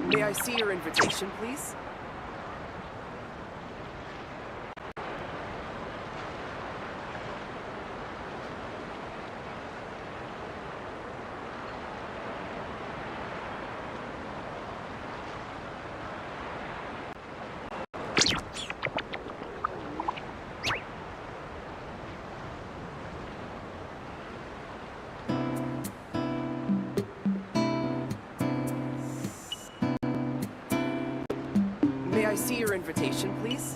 May I see your invitation, please? May I see your invitation, please?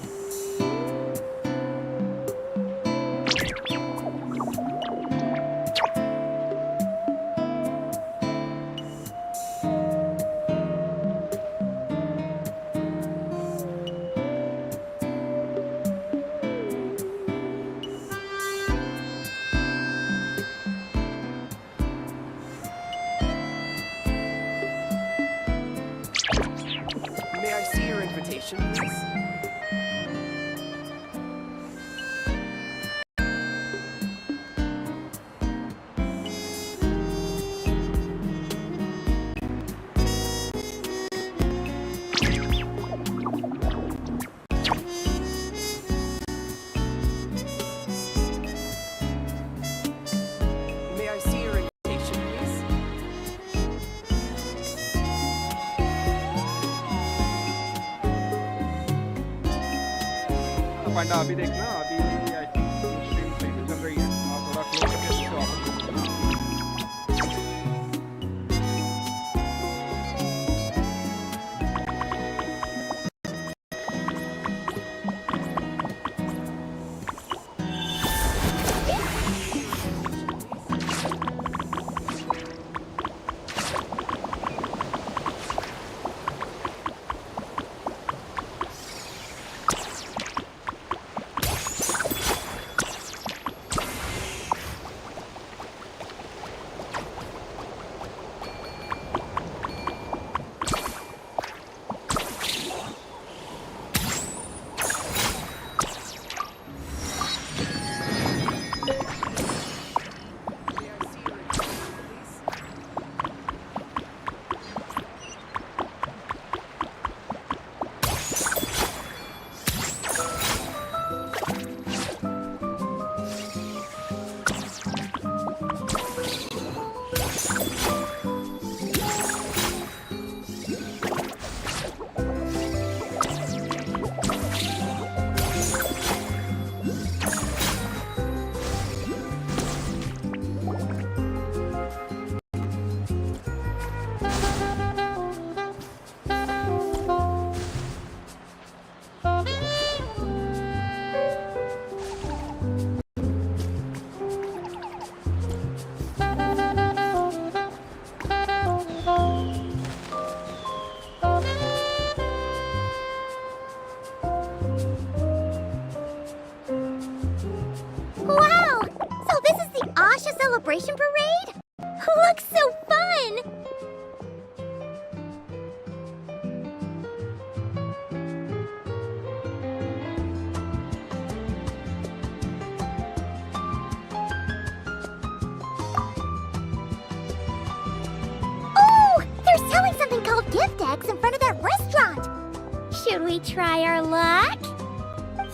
May I see your invitation, please? May I see your invitation, please? पांडा अभी देखना अभी I think stream सही से चल रही है और थोड़ा क्लोज करके इसको Wow! So this is the Asha celebration parade? Looks so fun! Oh! They're selling something called gift eggs in front of that restaurant! Should we try our luck?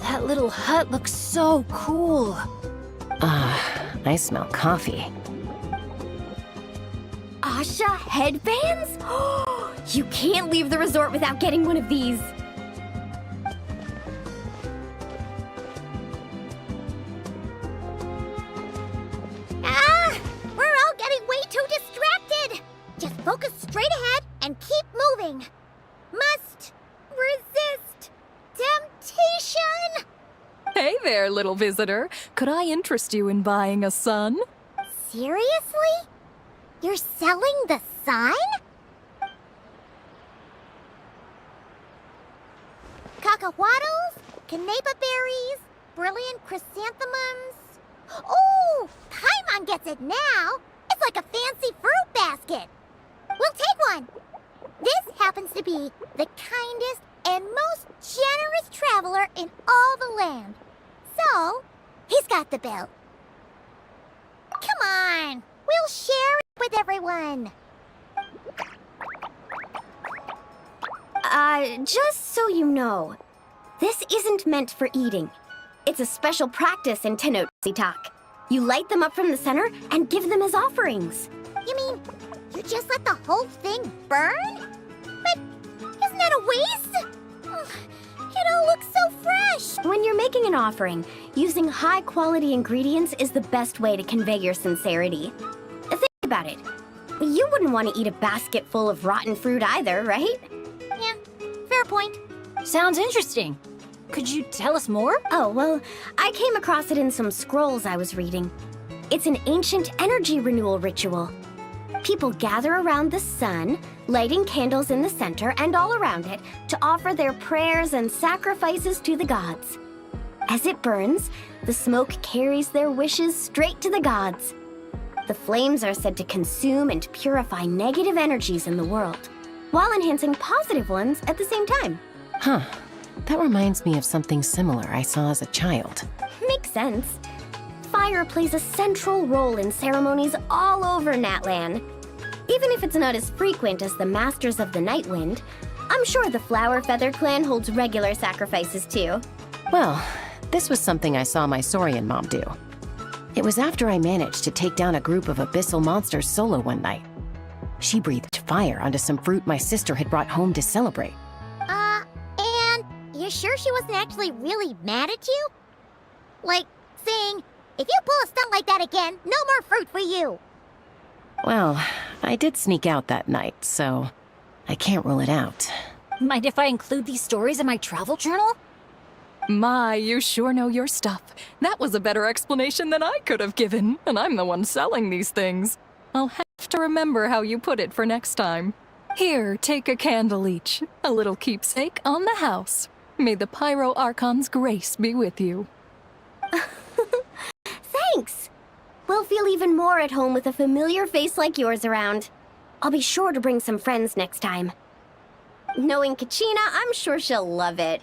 That little hut looks so cool. I smell coffee. Asha headbands? You can't leave the resort without getting one of these. We're all getting way too distracted. Just focus straight ahead and keep moving. Must resist temptation. Hey there, little visitor. Could I interest you in buying a sun? Seriously? You're selling the sun? Cacahuatls, canepa berries, brilliant chrysanthemums. Oh, Paimon gets it now. It's like a fancy fruit basket. We'll take one. This happens to be the kindest and most generous traveler in all the land. So, he's got the bill. Come on, we'll share it with everyone. Just so you know, this isn't meant for eating. It's a special practice in Tenochtitlan. You light them up from the center and give them as offerings. You mean you just let the whole thing burn? But isn't that a waste? Ugh, it all looks so fresh. When you're making an offering, using high-quality ingredients is the best way to convey your sincerity. Think about it. You wouldn't want to eat a basket full of rotten fruit either, right? Yeah, fair point. Sounds interesting. Could you tell us more? Oh, well, I came across it in some scrolls I was reading. It's an ancient energy renewal ritual. People gather around the sun, lighting candles in the center and all around it to offer their prayers and sacrifices to the gods. As it burns, the smoke carries their wishes straight to the gods. The flames are said to consume and purify negative energies in the world, while enhancing positive ones at the same time. Huh. That reminds me of something similar I saw as a child. Makes sense. Fire plays a central role in ceremonies all over Natlan. Even if it's not as frequent as the Masters of the Night Wind, I'm sure the Flower Feather clan holds regular sacrifices too. Well, this was something I saw my Saurian mom do. It was after I managed to take down a group of abyssal monsters solo one night. She breathed fire onto some fruit my sister had brought home to celebrate. And you sure she wasn't actually really mad at you? Like, saying, if you pull a stunt like that again, no more fruit for you. Well, I did sneak out that night, so I can't rule it out. Mind if I include these stories in my travel journal? My, you sure know your stuff. That was a better explanation than I could have given, and I'm the one selling these things. I'll have to remember how you put it for next time. Here, take a candle each. A little keepsake on the house. May the Pyro Archon's grace be with you. Thanks! We'll feel even more at home with a familiar face like yours around. I'll be sure to bring some friends next time. Knowing Kachina, I'm sure she'll love it.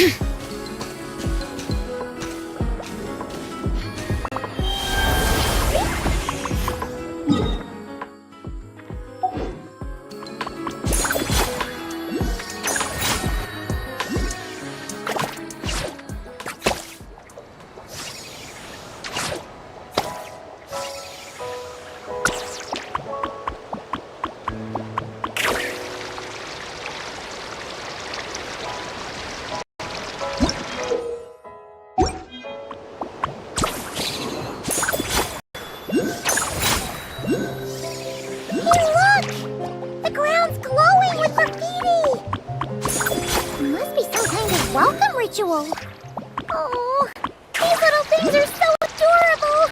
The ground's glowing with graffiti! It must be some kind of welcome ritual. Oh, these little things are so adorable!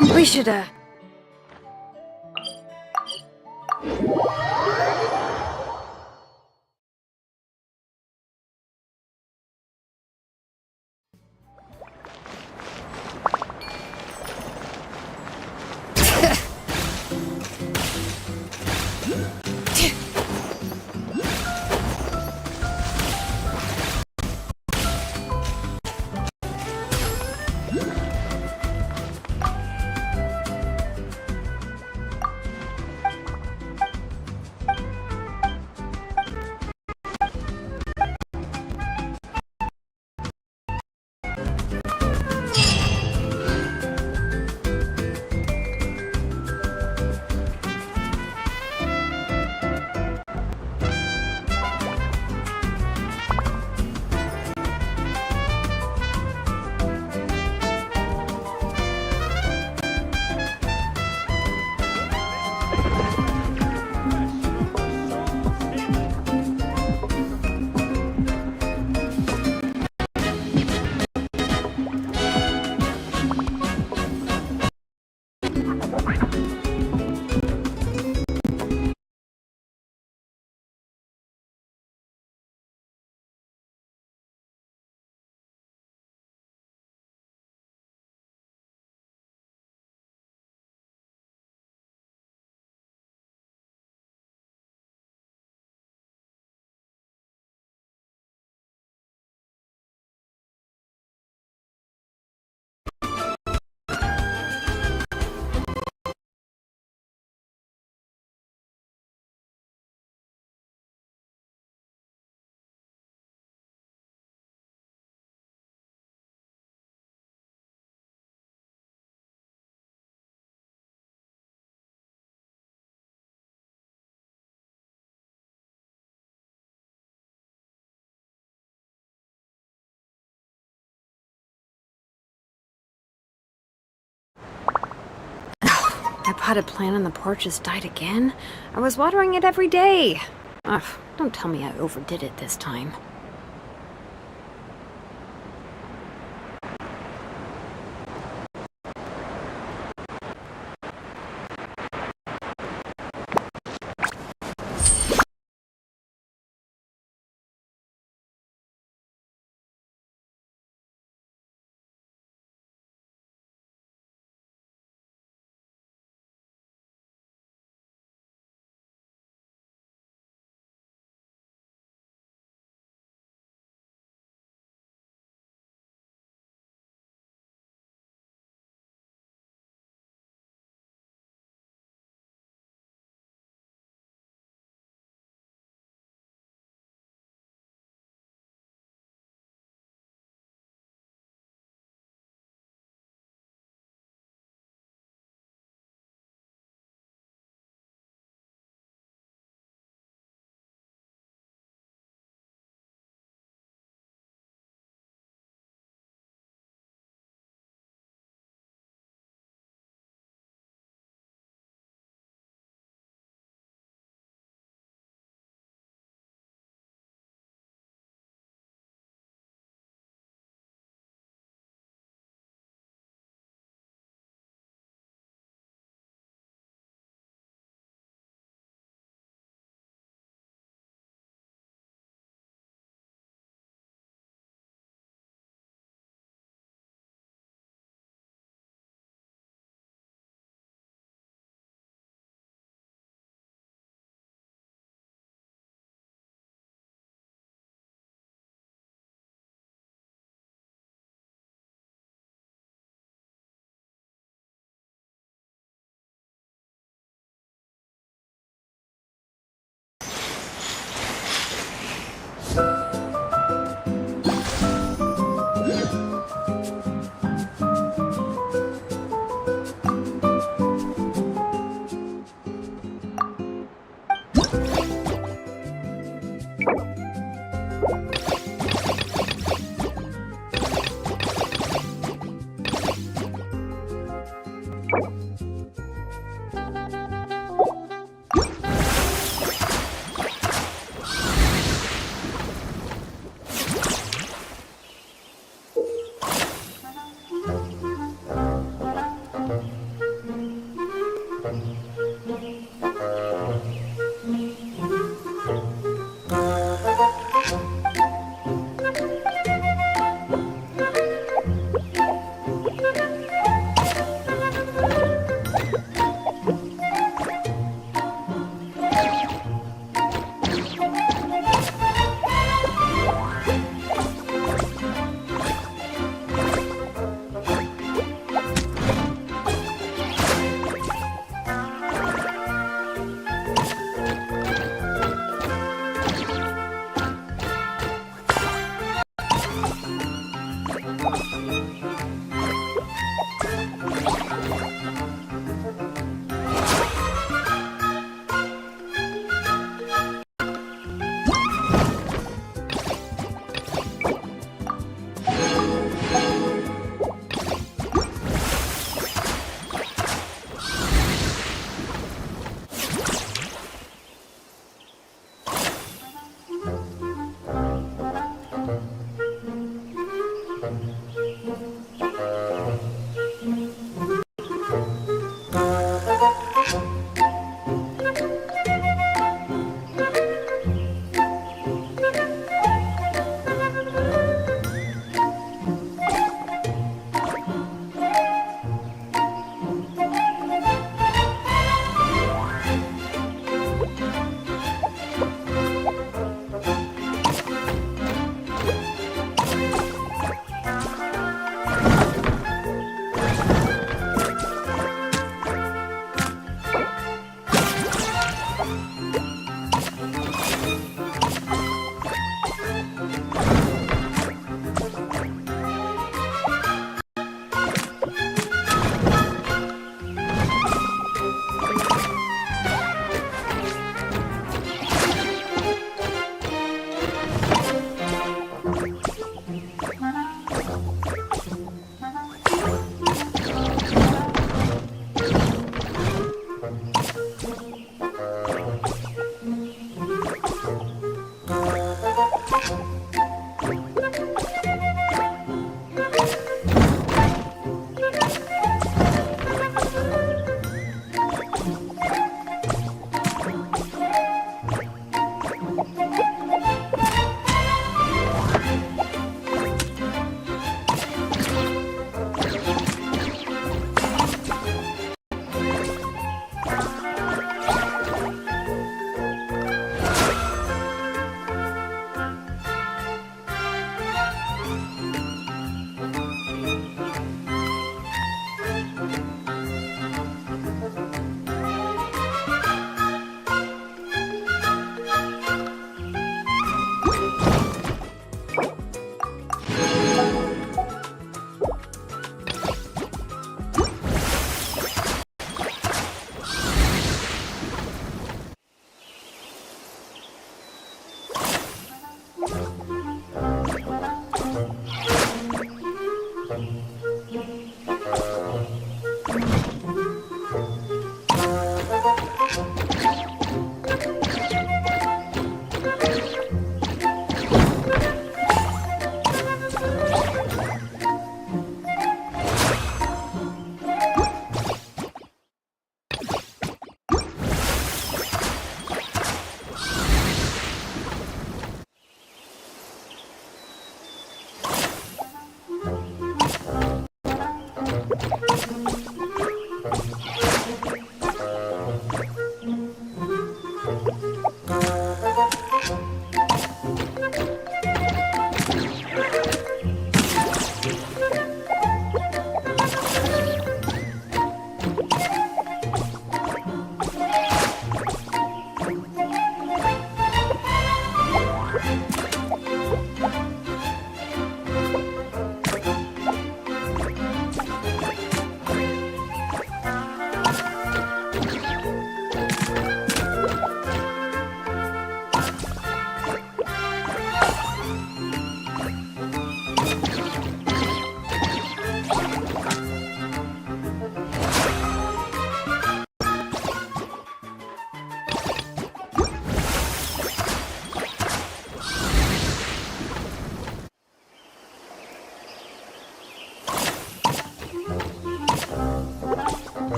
We should, my potted plant on the porch has died again. I was watering it every day. Ugh, don't tell me I overdid it this time.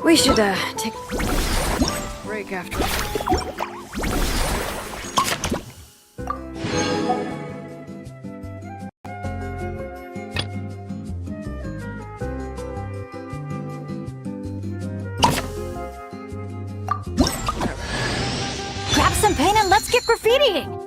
We should, take a break after. Grab some paint and let's get graffitiing!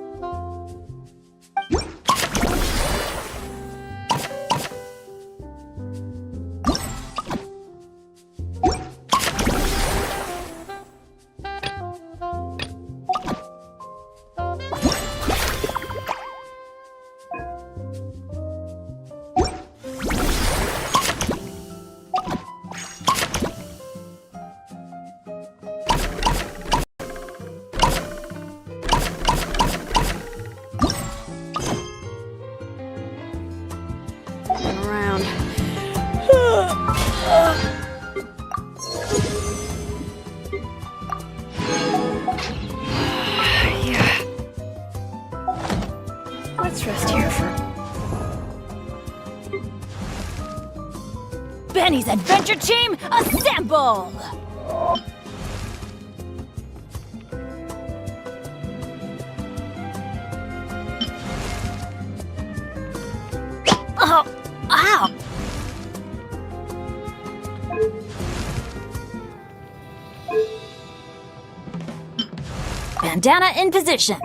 Benny's adventure team, assemble! Oh, ow! Bandana in position.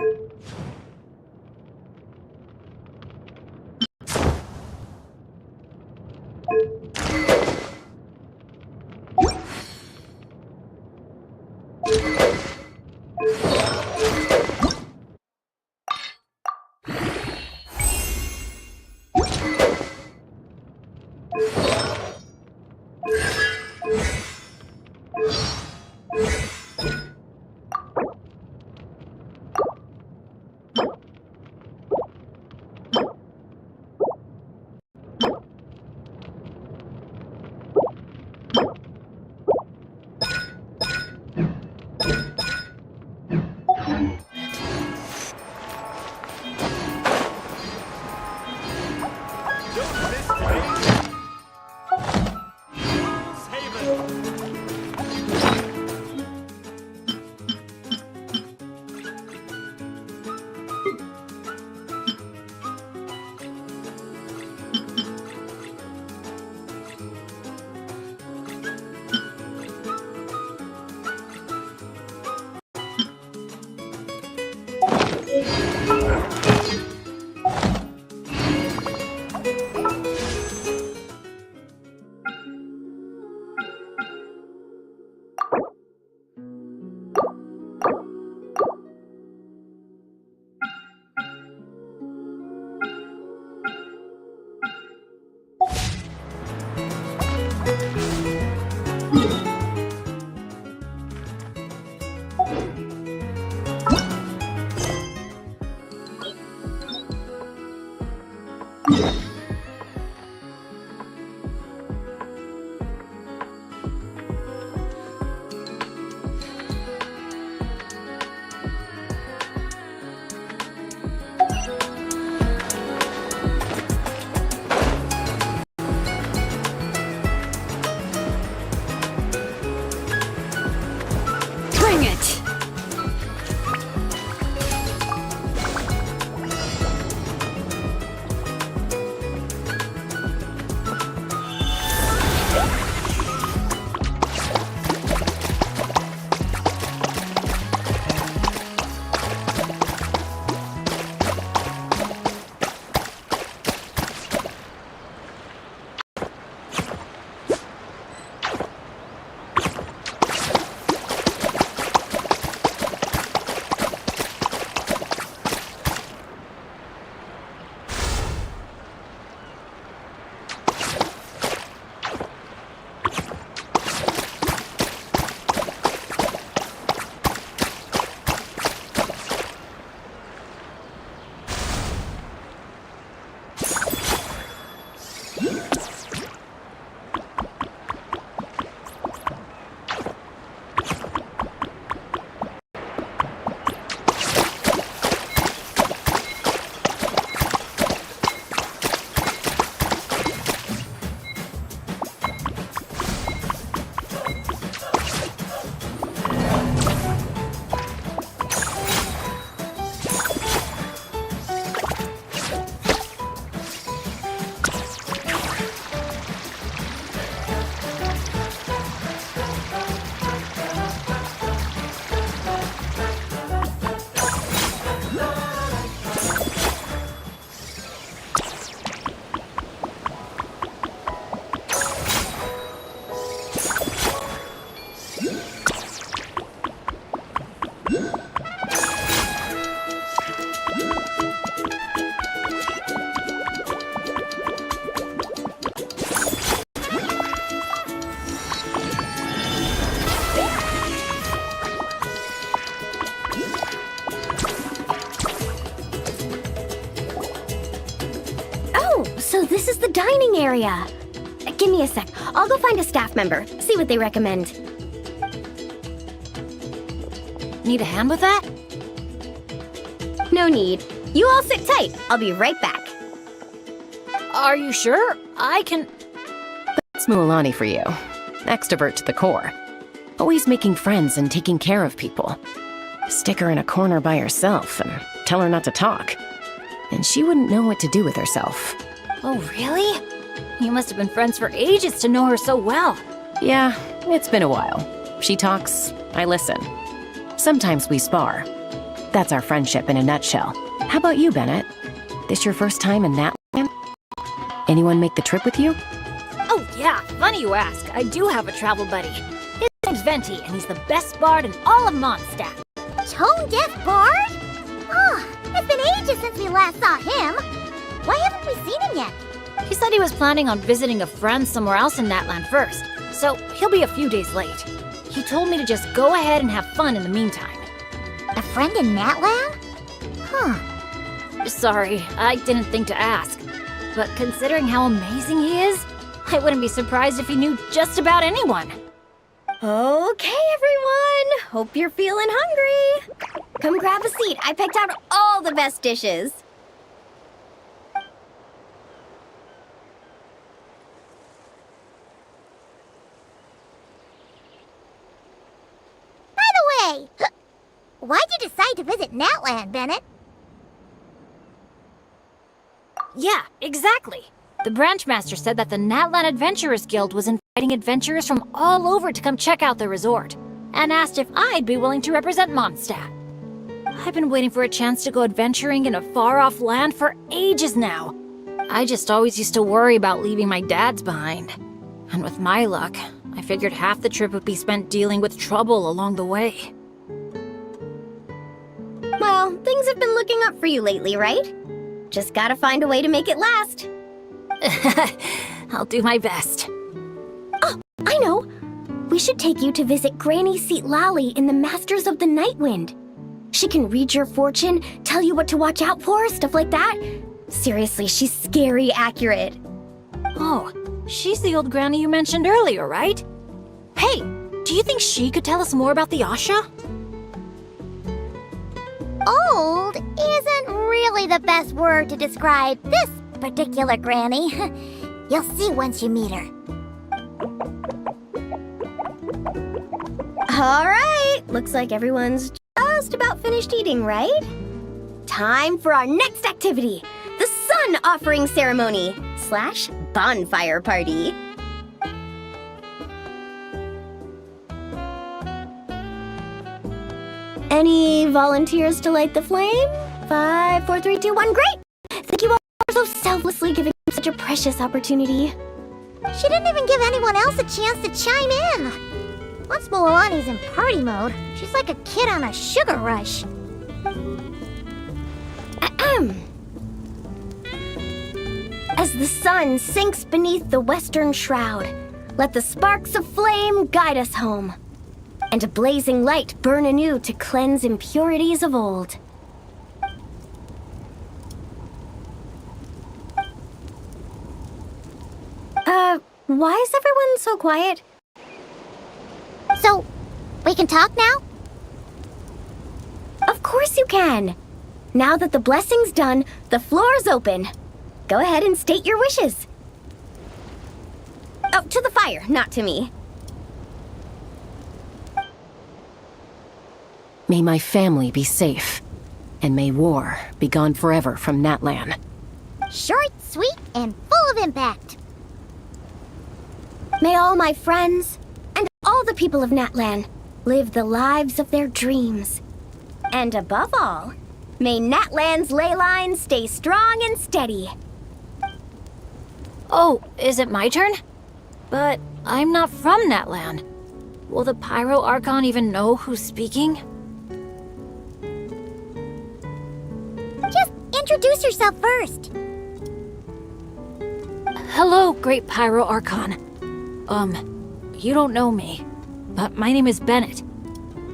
Bring it! So this is the dining area. Give me a sec. I'll go find a staff member, see what they recommend. Need a hand with that? No need. You all sit tight. I'll be right back. Are you sure? I can... It's That's Mualani for you. Extrovert to the core. Always making friends and taking care of people. Stick her in a corner by herself and tell her not to talk. And she wouldn't know what to do with herself. Oh, really? You must have been friends for ages to know her so well. Yeah, it's been a while. She talks, I listen. Sometimes we spar. That's our friendship in a nutshell. How about you, Bennett? This your first time in Natland? Anyone make the trip with you? Oh, yeah, funny you ask. I do have a travel buddy. His name's Venti, and he's the best bard in all of Mondstadt. Tone-deaf bard? Oh, it's been ages since we last saw him. Why haven't we seen him yet? He said he was planning on visiting a friend somewhere else in Natland first, so he'll be a few days late. He told me to just go ahead and have fun in the meantime. A friend in Natland? Huh. Sorry, I didn't think to ask. But considering how amazing he is, I wouldn't be surprised if he knew just about anyone. Okay, everyone. Hope you're feeling hungry. Come grab a seat. I picked out all the best dishes. By the way, why'd you decide to visit Natland, Bennett? Yeah, exactly. The branch master said that the Natland Adventurers Guild was inviting adventurers from all over to come check out the resort, and asked if I'd be willing to represent Mondstadt. I've been waiting for a chance to go adventuring in a far-off land for ages now. I just always used to worry about leaving my dad's behind. And with my luck, I figured half the trip would be spent dealing with trouble along the way. Well, things have been looking up for you lately, right? Just gotta find a way to make it last. I'll do my best. Oh, I know! We should take you to visit Granny Seat Lally in the Masters of the Nightwind. She can read your fortune, tell you what to watch out for, stuff like that. Seriously, she's scary accurate. Oh, she's the old granny you mentioned earlier, right? Hey, do you think she could tell us more about the Asha? Old isn't really the best word to describe this particular granny. You'll see once you meet her. All right, looks like everyone's just about finished eating, right? Time for our next activity, the Sun Offering Ceremony / Bonfire Party. Any volunteers to light the flame? 5, 4, 3, 2, 1, great! Thank you all for so selflessly giving me such a precious opportunity. She didn't even give anyone else a chance to chime in. Once Moalani's in party mode, she's like a kid on a sugar rush. Ahem. As the sun sinks beneath the western shroud, let the sparks of flame guide us home, and a blazing light burn anew to cleanse impurities of old. Why is everyone so quiet? So, we can talk now? Of course you can! Now that the blessing's done, the floor's open. Go ahead and state your wishes. Oh, to the fire, not to me. May my family be safe, and may war be gone forever from Natlan. Short, sweet, and full of impact. May all my friends, and all the people of Natlan, live the lives of their dreams. And above all, may Natlan's ley lines stay strong and steady. Oh, is it my turn? But I'm not from Natlan. Will the Pyro Archon even know who's speaking? Just introduce yourself first. Hello, Great Pyro Archon. You don't know me, but my name is Bennett,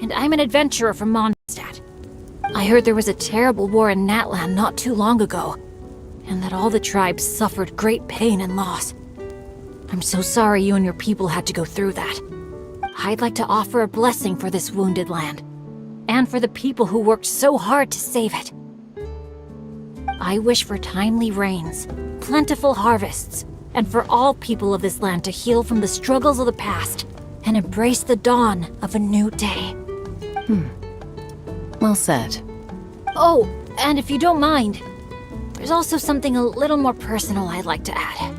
and I'm an adventurer from Mondstadt. I heard there was a terrible war in Natlan not too long ago, and that all the tribes suffered great pain and loss. I'm so sorry you and your people had to go through that. I'd like to offer a blessing for this wounded land, and for the people who worked so hard to save it. I wish for timely rains, plentiful harvests, and for all people of this land to heal from the struggles of the past and embrace the dawn of a new day. Well said. Oh, and if you don't mind, there's also something a little more personal I'd like to add.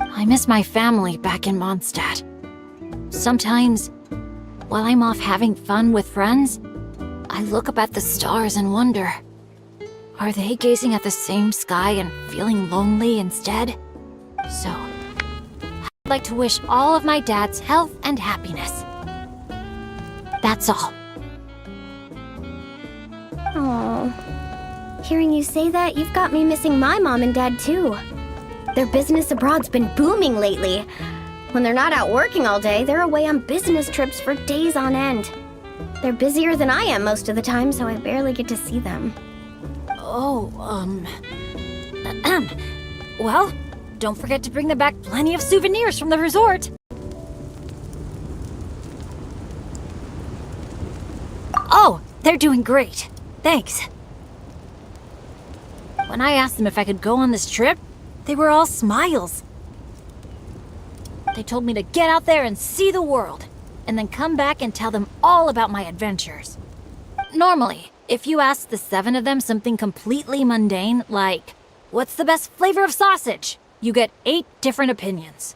I miss my family back in Mondstadt. Sometimes, while I'm off having fun with friends, I look up at the stars and wonder, are they gazing at the same sky and feeling lonely instead? So, I'd like to wish all of my dad's health and happiness. That's all. Oh, hearing you say that, you've got me missing my mom and dad too. Their business abroad's been booming lately. When they're not out working all day, they're away on business trips for days on end. They're busier than I am most of the time, so I barely get to see them. Oh, well, don't forget to bring them back plenty of souvenirs from the resort. Oh, they're doing great. Thanks. When I asked them if I could go on this trip, they were all smiles. They told me to get out there and see the world, and then come back and tell them all about my adventures. Normally, if you ask the 7 of them something completely mundane, like, what's the best flavor of sausage? You get 8 different opinions.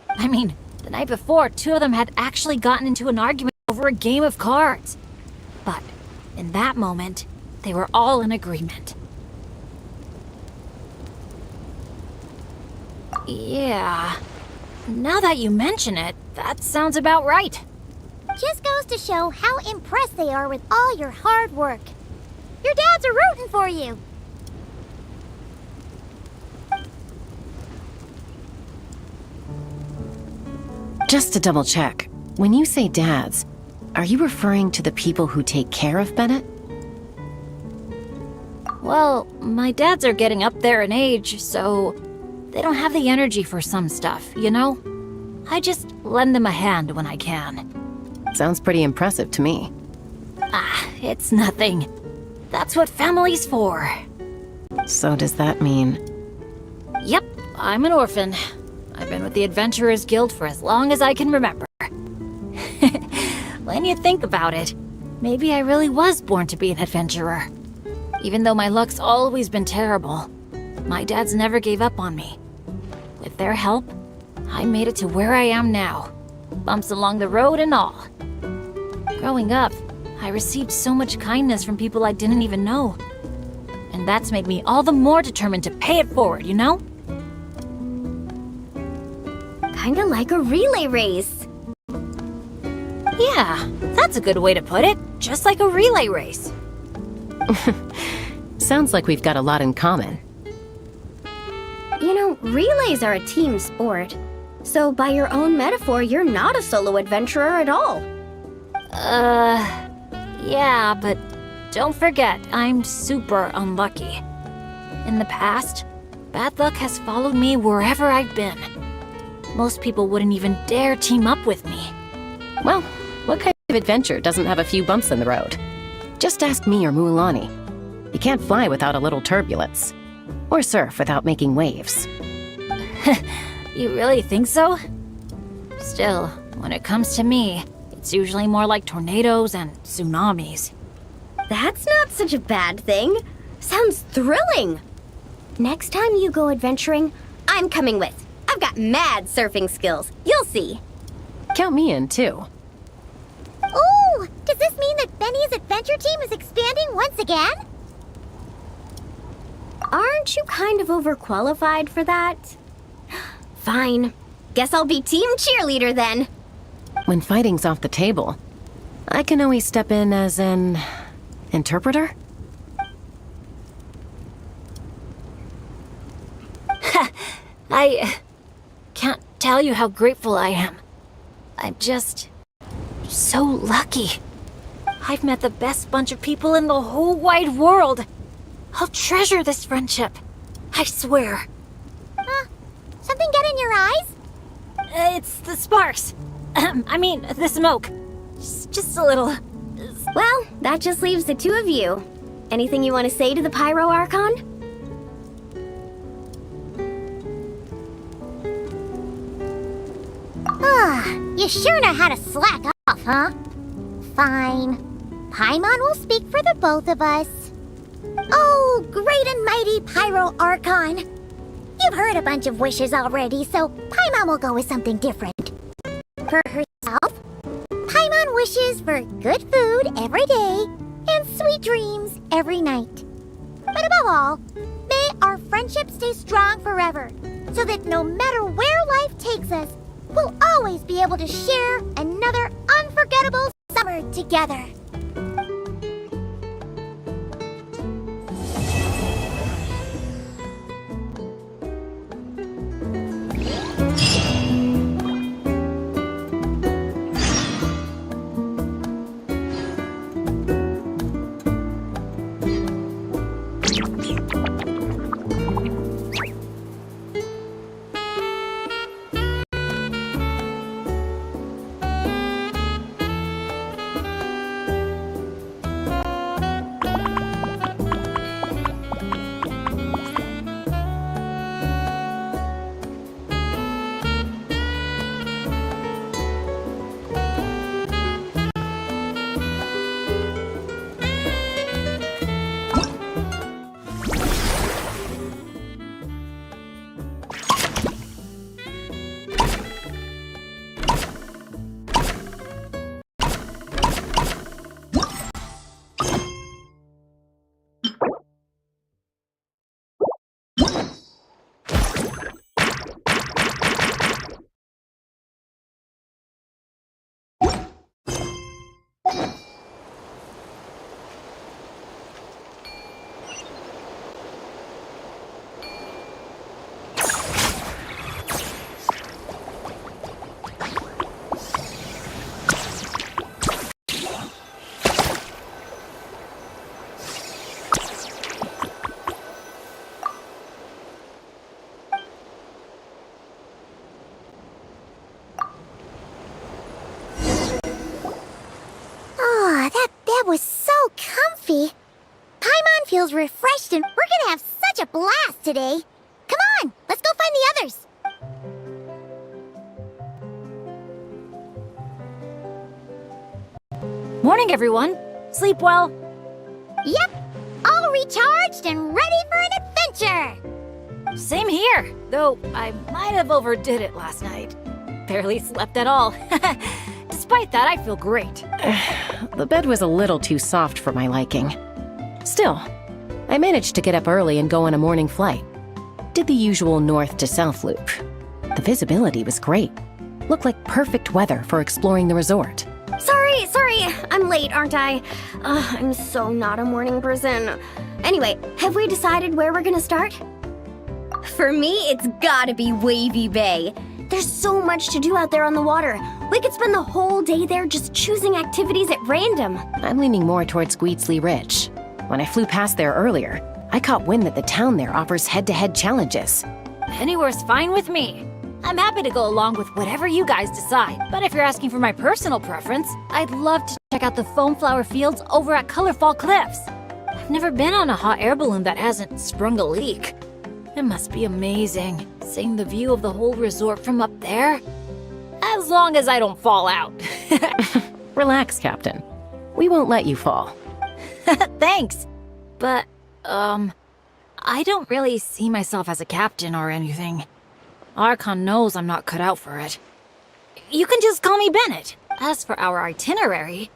I mean, the night before, 2 of them had actually gotten into an argument over a game of cards. But in that moment, they were all in agreement. Yeah, now that you mention it, that sounds about right. Just goes to show how impressed they are with all your hard work. Your dads are rooting for you. Just to double check, when you say dads, are you referring to the people who take care of Bennett? Well, my dads are getting up there in age, so they don't have the energy for some stuff, you know? I just lend them a hand when I can. Sounds pretty impressive to me. It's nothing. That's what family's for. So does that mean... Yep, I'm an orphan. I've been with the Adventurers Guild for as long as I can remember. When you think about it, maybe I really was born to be an adventurer. Even though my luck's always been terrible, my dads never gave up on me. With their help, I made it to where I am now. Bumps along the road and all. Growing up, I received so much kindness from people I didn't even know. And that's made me all the more determined to pay it forward, you know? Kinda like a relay race. Yeah, that's a good way to put it. Just like a relay race. Sounds like we've got a lot in common. You know, relays are a team sport. So by your own metaphor, you're not a solo adventurer at all. Yeah, but don't forget, I'm super unlucky. In the past, bad luck has followed me wherever I've been. Most people wouldn't even dare team up with me. Well, what kind of adventure doesn't have a few bumps in the road? Just ask me or Mulan. You can't fly without a little turbulence. Or surf without making waves. You really think so? Still, when it comes to me, it's usually more like tornadoes and tsunamis. That's not such a bad thing. Sounds thrilling. Next time you go adventuring, I'm coming with. I've got mad surfing skills. You'll see. Count me in, too. Ooh, does this mean that Benny's adventure team is expanding once again? Aren't you kind of overqualified for that? Fine. Guess I'll be team cheerleader then. When fighting's off the table, I can always step in as an... interpreter? I can't tell you how grateful I am. I'm just so lucky. I've met the best bunch of people in the whole wide world. I'll treasure this friendship. I swear. Something get in your eyes? It's the sparks. I mean, the smoke. Just a little. Well, that just leaves the 2 of you. Anything you want to say to the Pyro Archon? Ah, you sure know how to slack off, huh? Fine. Paimon will speak for the both of us. Oh, great and mighty Pyro Archon. You've heard a bunch of wishes already, so Paimon will go with something different. For herself, Paimon wishes for good food every day and sweet dreams every night. But above all, may our friendship stay strong forever, so that no matter where life takes us, we'll always be able to share another unforgettable summer together. That was so comfy. Paimon feels refreshed and we're gonna have such a blast today. Come on, let's go find the others. Morning, everyone. Sleep well. Yep, all recharged and ready for an adventure. Same here, though I might have overdid it last night. Barely slept at all. Despite that, I feel great. The bed was a little too soft for my liking. Still, I managed to get up early and go on a morning flight. Did the usual north to south loop. The visibility was great. Looked like perfect weather for exploring the resort. Sorry, I'm late, aren't I? I'm so not a morning person. Anyway, have we decided where we're gonna start? For me, it's gotta be Wavy Bay. There's so much to do out there on the water. We could spend the whole day there just choosing activities at random. I'm leaning more towards Squeetsley Ridge. When I flew past there earlier, I caught wind that the town there offers head-to-head challenges. Anywhere's fine with me. I'm happy to go along with whatever you guys decide. But if you're asking for my personal preference, I'd love to check out the foam flower fields over at Colorfall Cliffs. I've never been on a hot air balloon that hasn't sprung a leak. It must be amazing, seeing the view of the whole resort from up there. As long as I don't fall out. Relax, Captain. We won't let you fall. Thanks. But, I don't really see myself as a captain or anything. Archon knows I'm not cut out for it. You can just call me Bennett. As for our itinerary,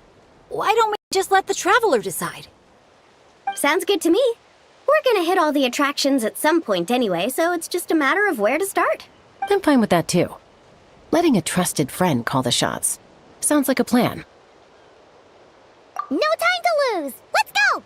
why don't we just let the traveler decide? Sounds good to me. We're gonna hit all the attractions at some point anyway, so it's just a matter of where to start. I'm fine with that too. Letting a trusted friend call the shots. Sounds like a plan. No time to lose. Let's go.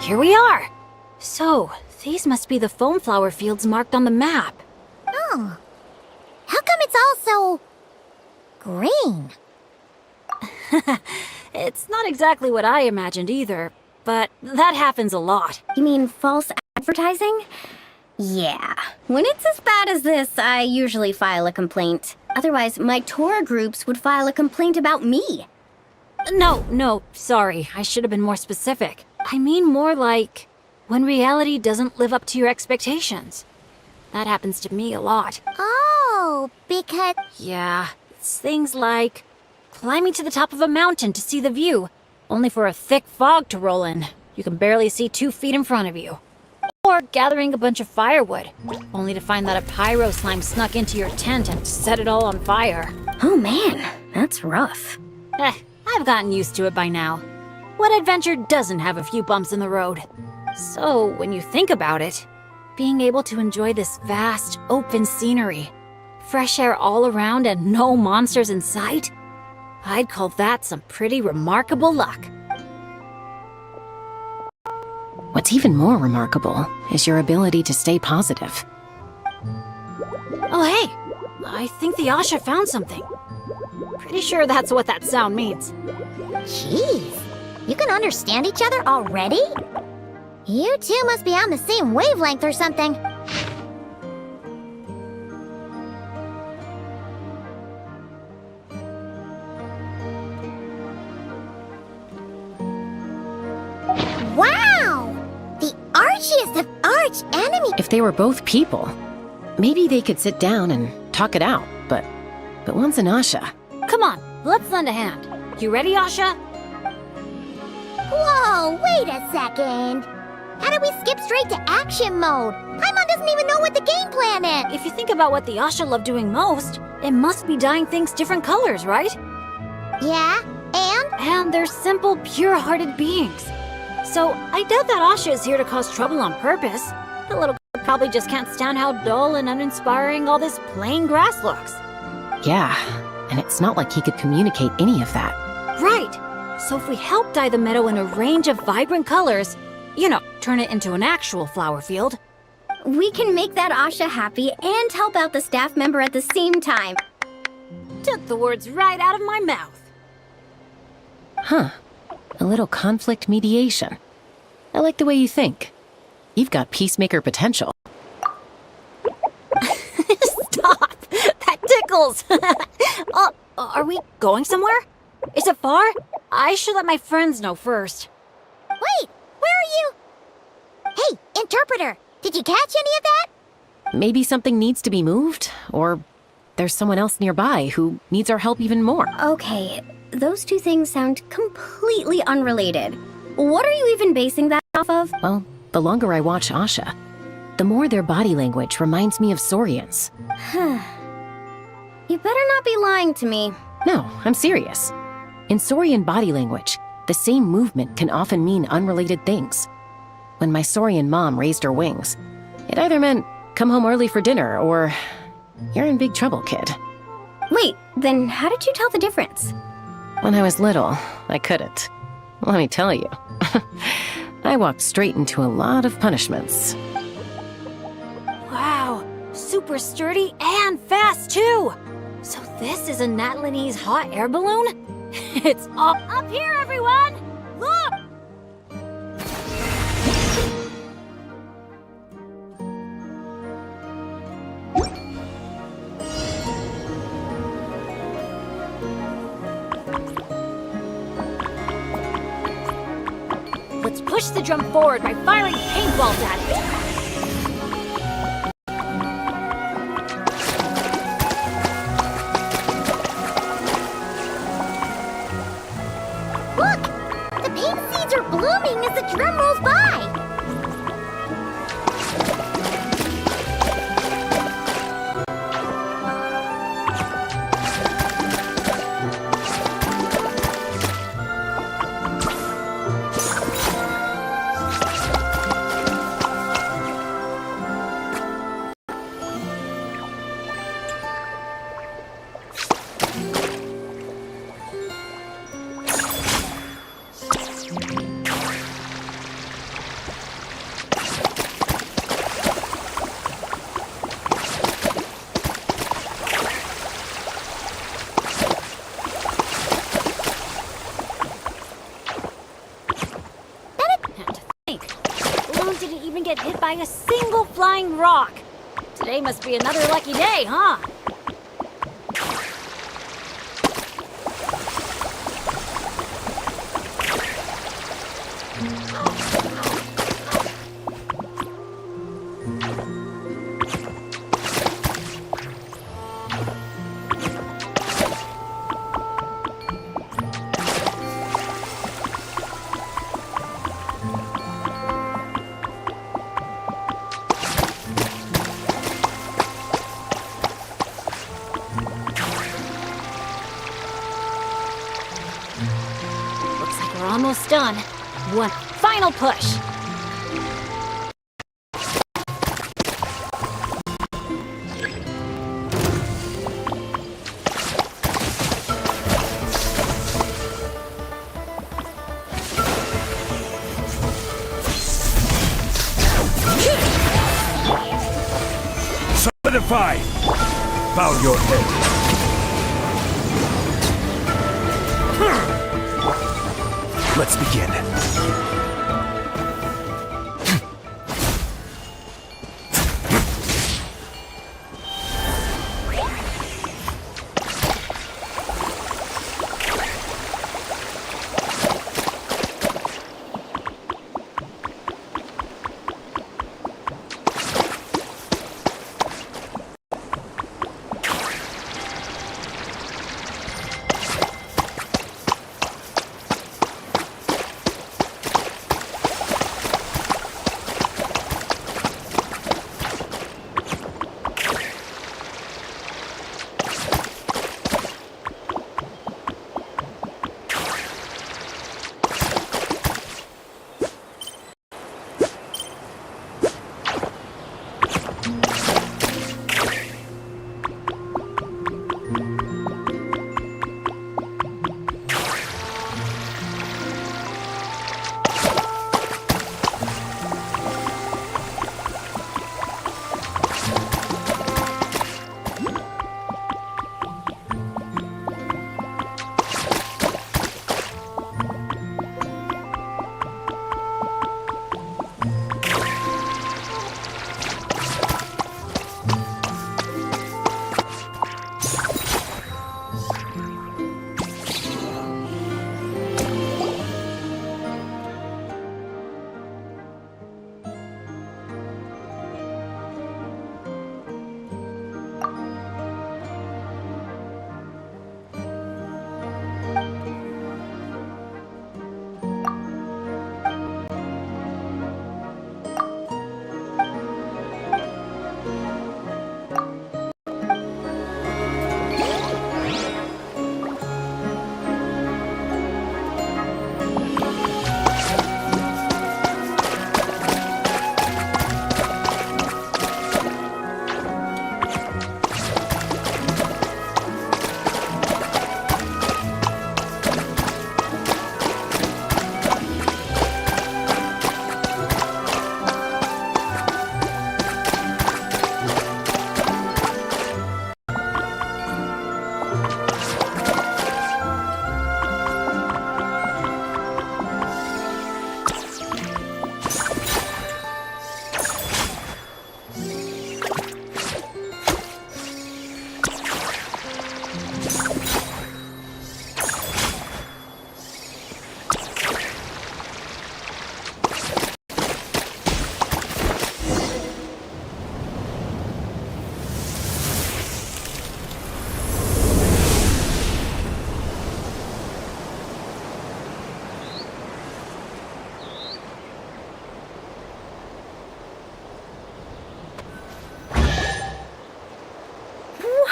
here we are. So, these must be the foam flower fields marked on the map. Oh. How come it's all so... green? It's not exactly what I imagined either, but that happens a lot. You mean false advertising? Yeah. When it's as bad as this, I usually file a complaint. Otherwise, my tour groups would file a complaint about me. No, sorry. I should have been more specific. I mean more like when reality doesn't live up to your expectations. That happens to me a lot. Oh, because... Yeah, it's things like climbing to the top of a mountain to see the view, only for a thick fog to roll in. You can barely see 2 feet in front of you. Or gathering a bunch of firewood, only to find that a pyro slime snuck into your tent and set it all on fire. Oh man, that's rough. I've gotten used to it by now. What adventure doesn't have a few bumps in the road? So, when you think about it, being able to enjoy this vast, open scenery, fresh air all around and no monsters in sight, I'd call that some pretty remarkable luck. What's even more remarkable is your ability to stay positive. Oh hey, I think the Asha found something. Pretty sure that's what that sound means. Jeez, you can understand each other already? You two must be on the same wavelength or something. Wow! The archiest of arch enemies! If they were both people, maybe they could sit down and talk it out, but one's an Asha. Come on, let's lend a hand. You ready, Asha? Whoa, wait a second! How did we skip straight to action mode? Paimon doesn't even know what the game plan is! If you think about what the Asha love doing most, it must be dyeing things different colors, right? Yeah, and? And they're simple, pure-hearted beings. So I doubt that Asha is here to cause trouble on purpose. The little girl probably just can't stand how dull and uninspiring all this plain grass looks. Yeah, and it's not like he could communicate any of that. Right. So if we help dye the meadow in a range of vibrant colors, you know, turn it into an actual flower field. We can make that Asha happy and help out the staff member at the same time. Took the words right out of my mouth. Huh. A little conflict mediation. I like the way you think. You've got peacemaker potential. Stop! That tickles! Are we going somewhere? Is it far? I should let my friends know first. Wait, where are you? Hey, interpreter, did you catch any of that? Maybe something needs to be moved, or there's someone else nearby who needs our help even more. Okay, those two things sound completely unrelated. What are you even basing that off of? Well, the longer I watch Asha, the more their body language reminds me of Saurians. You better not be lying to me. No, I'm serious. In Saurian body language, the same movement can often mean unrelated things. When my Saurian mom raised her wings, it either meant, come home early for dinner, or, you're in big trouble, kid. Wait, then how did you tell the difference? When I was little, I couldn't. Let me tell you. I walked straight into a lot of punishments. Wow, super sturdy and fast too! So this is a Natlanese hot air balloon? It's all up here, everyone! Look! Let's push the drum forward by firing paintballs at it. Look! The pink seeds are blooming as the drum rolls by! get hit by a single flying rock. Today must be another lucky day, huh? We're almost done. One final push. Solidify! Bow your head. Let's begin.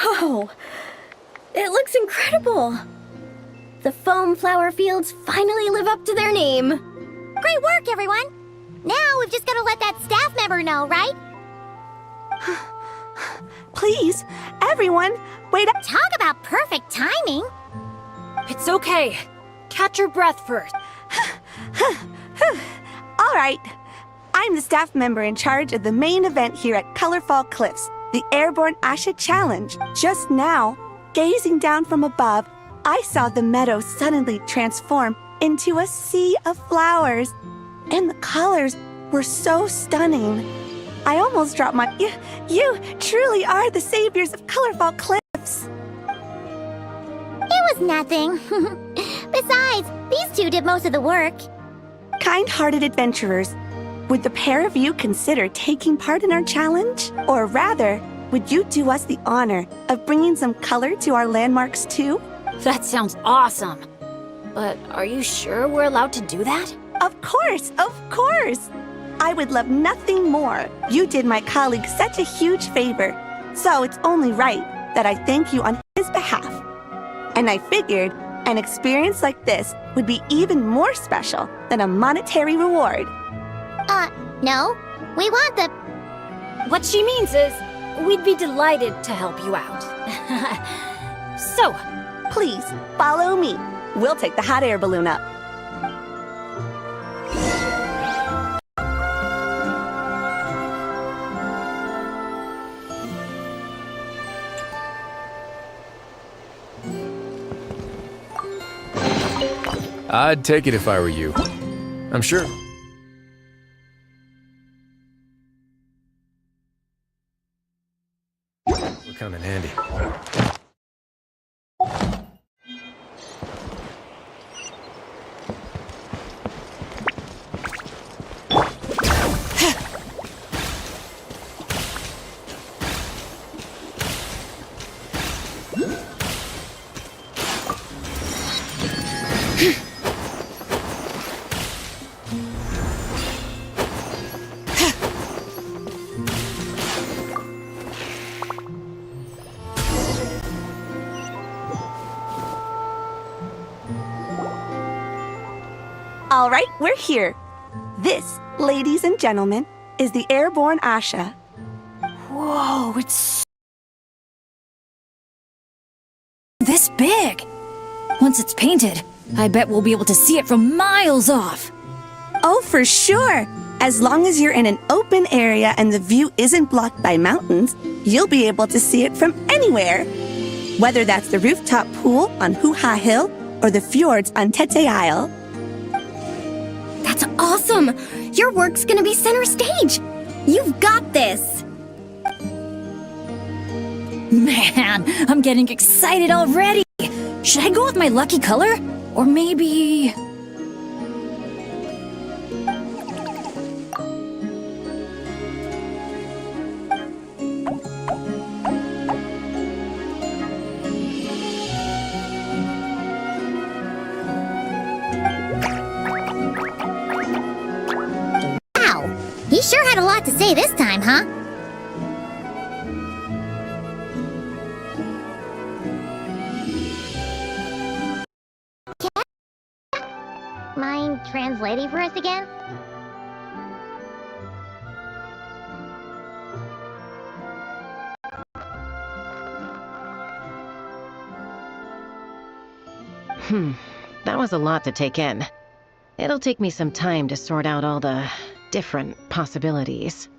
Whoa! It looks incredible! The foam flower fields finally live up to their name. Great work, everyone! Now we've just gotta let that staff member know, right? Please, everyone, wait up. Talk about perfect timing! It's okay. Catch your breath first. All right. I'm the staff member in charge of the main event here at Colorfall Cliffs, the Airborne Asha Challenge. Just now, gazing down from above, I saw the meadow suddenly transform into a sea of flowers. And the colors were so stunning. I almost dropped my... You truly are the saviors of Colorful Cliffs. It was nothing. Besides, these two did most of the work. Kind-hearted adventurers, would the pair of you consider taking part in our challenge? Or rather, would you do us the honor of bringing some color to our landmarks too? That sounds awesome. But are you sure we're allowed to do that? Of course, of course! I would love nothing more. You did my colleague such a huge favor, so it's only right that I thank you on his behalf. And I figured an experience like this would be even more special than a monetary reward. No. We want the... What she means is, we'd be delighted to help you out. So, Please, follow me. We'll take the hot air balloon up. I'd take it if I were you. I'm sure. Will come in handy. All right, we're here. This, ladies and gentlemen, is the airborne Asha. whoa, it's this big. Once it's painted, I bet we'll be able to see it from miles off. Oh, for sure. As long as you're in an open area and the view isn't blocked by mountains, you'll be able to see it from anywhere. Whether that's the rooftop pool on Hoo-Ha Hill or the fjords on Tete Isle. That's awesome! Your work's gonna be center stage! You've got this! Man, I'm getting excited already. Should I go with my lucky color? Or maybe... Wow! He sure had a lot to say this time, huh? Mind translating for us again? That was a lot to take in. It'll take me some time to sort out all the different possibilities.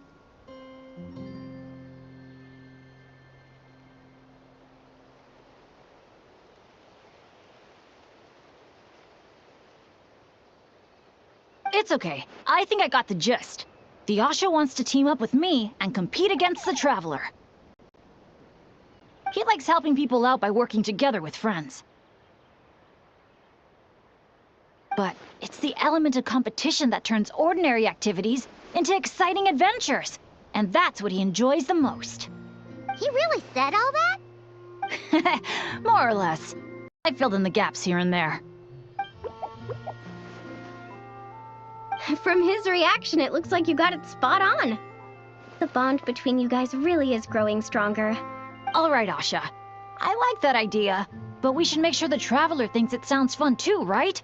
It's okay. I think I got the gist. The Asha wants to team up with me and compete against the Traveler. He likes helping people out by working together with friends. But it's the element of competition that turns ordinary activities into exciting adventures. And that's what he enjoys the most. He really said all that? More or less. I filled in the gaps here and there. From his reaction, it looks like you got it spot on. The bond between you guys really is growing stronger. All right, Asha. I like that idea. But we should make sure the Traveler thinks it sounds fun too, right?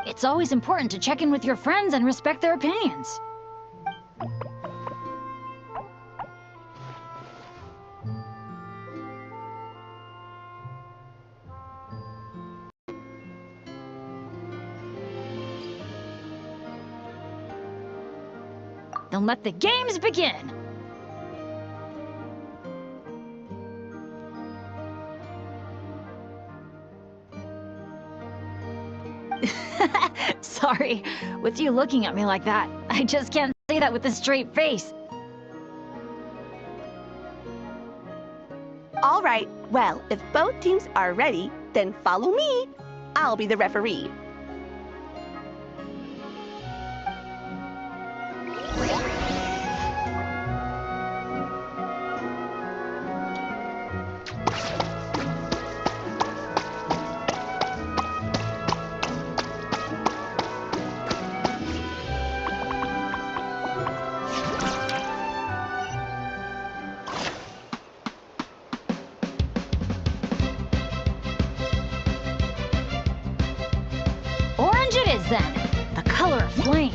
It's always important to check in with your friends and respect their opinions. Then let the games begin! Sorry, with you looking at me like that, I just can't say say that with a straight face. All right, well, if both teams are ready, then follow me. I'll be the referee. Orange it is then, the color of flame.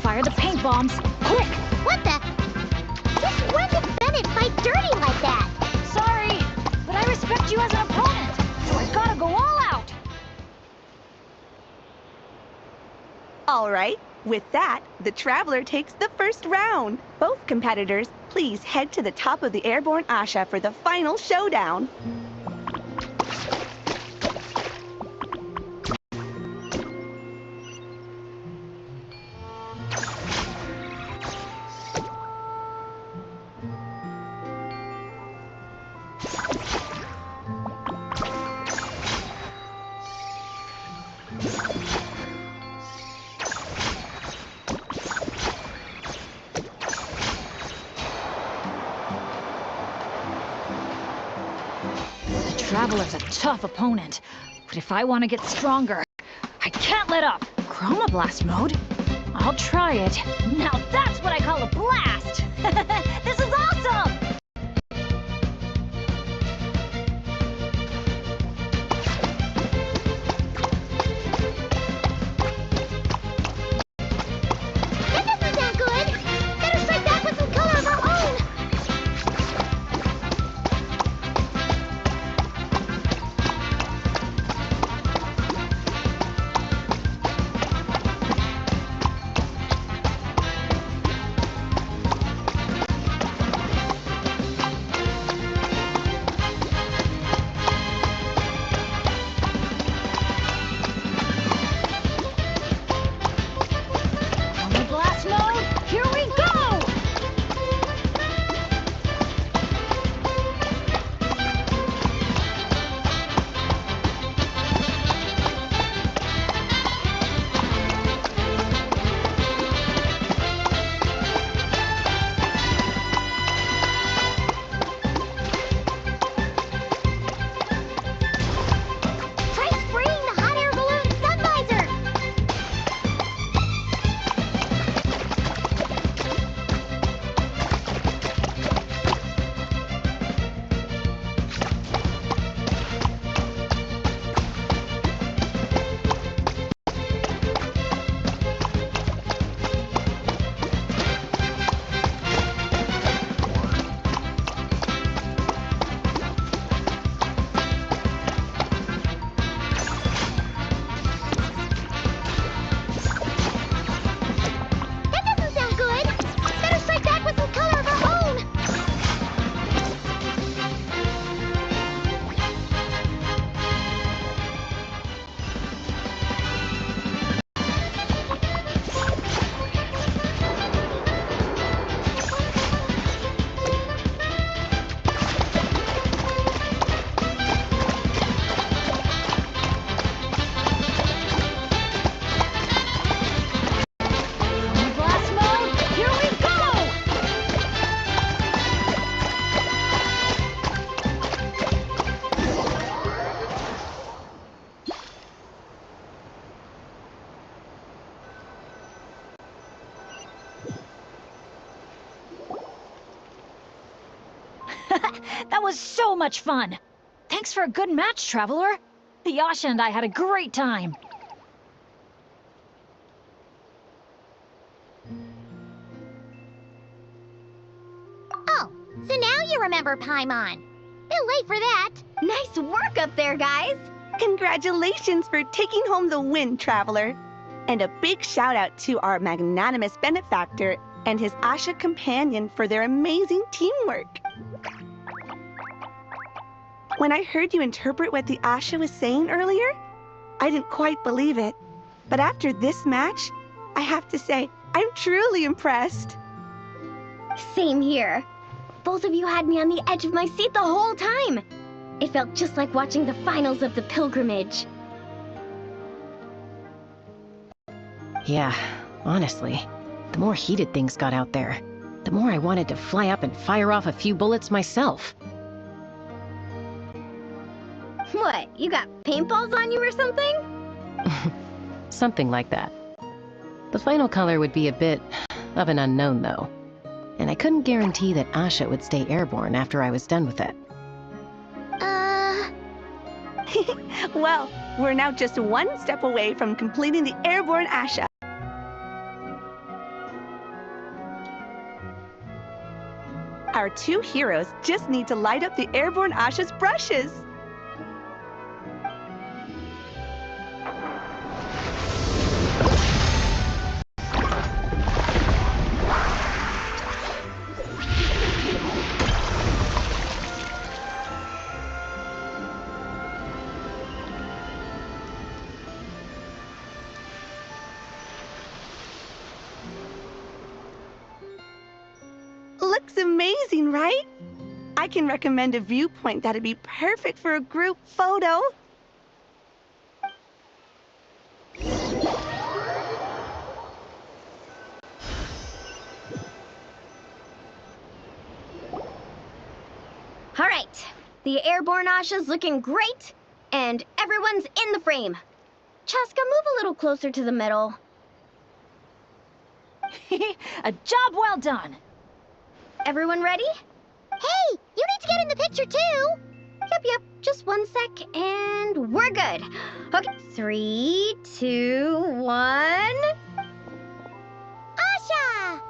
Fire the paint bombs. Quick! What the? Since when did Bennett fight dirty like that? Sorry, but I respect you as an opponent, so I gotta go all out. All right, with that, the Traveler takes the first round. Both competitors, please head to the top of the airborne Asha for the final showdown. Traveler's a tough opponent, but if I want to get stronger, I can't let up. Chroma Blast mode? I'll try it. Now that's what I call a blast! This is awesome! That doesn't sound good! Better strike back with some color of our own! Chroma Blast mode? Here we go! Try spraying the hot air balloon sun visor! That doesn't sound good! Better strike back with some color of our own! Chroma Blast mode? Here we go! That was so much fun! Thanks for a good match, Traveler. Yasha and I had a great time. Oh, so now you remember Paimon. Bit late for that. Nice work up there, guys! Congratulations for taking home the win, Traveler. And a big shout out to our magnanimous benefactor and his Asha companion for their amazing teamwork. When I heard you interpret what the Asha was saying earlier, I didn't quite believe it. But after this match, I have to say, I'm truly impressed. Same here. Both of you had me on the edge of my seat the whole time. It felt just like watching the finals of the pilgrimage. Yeah, honestly, the more heated things got out there, the more I wanted to fly up and fire off a few bullets myself. What, you got paintballs on you or something? Something like that. The final color would be a bit of an unknown, though. And I couldn't guarantee that Asha would stay airborne after I was done with it. Well, we're now just one step away from completing the airborne Asha. Our two heroes just need to light up the airborne Asha's brushes. Looks amazing, right? I can recommend a viewpoint that'd be perfect for a group photo. All right, the airborne Asha's looking great, and everyone's in the frame. Chaska, move a little closer to the middle. A job well done. Everyone ready? Hey, you need to get in the picture too. Yep, just 1 sec, and we're good. Okay, 3, 2, 1. Asha!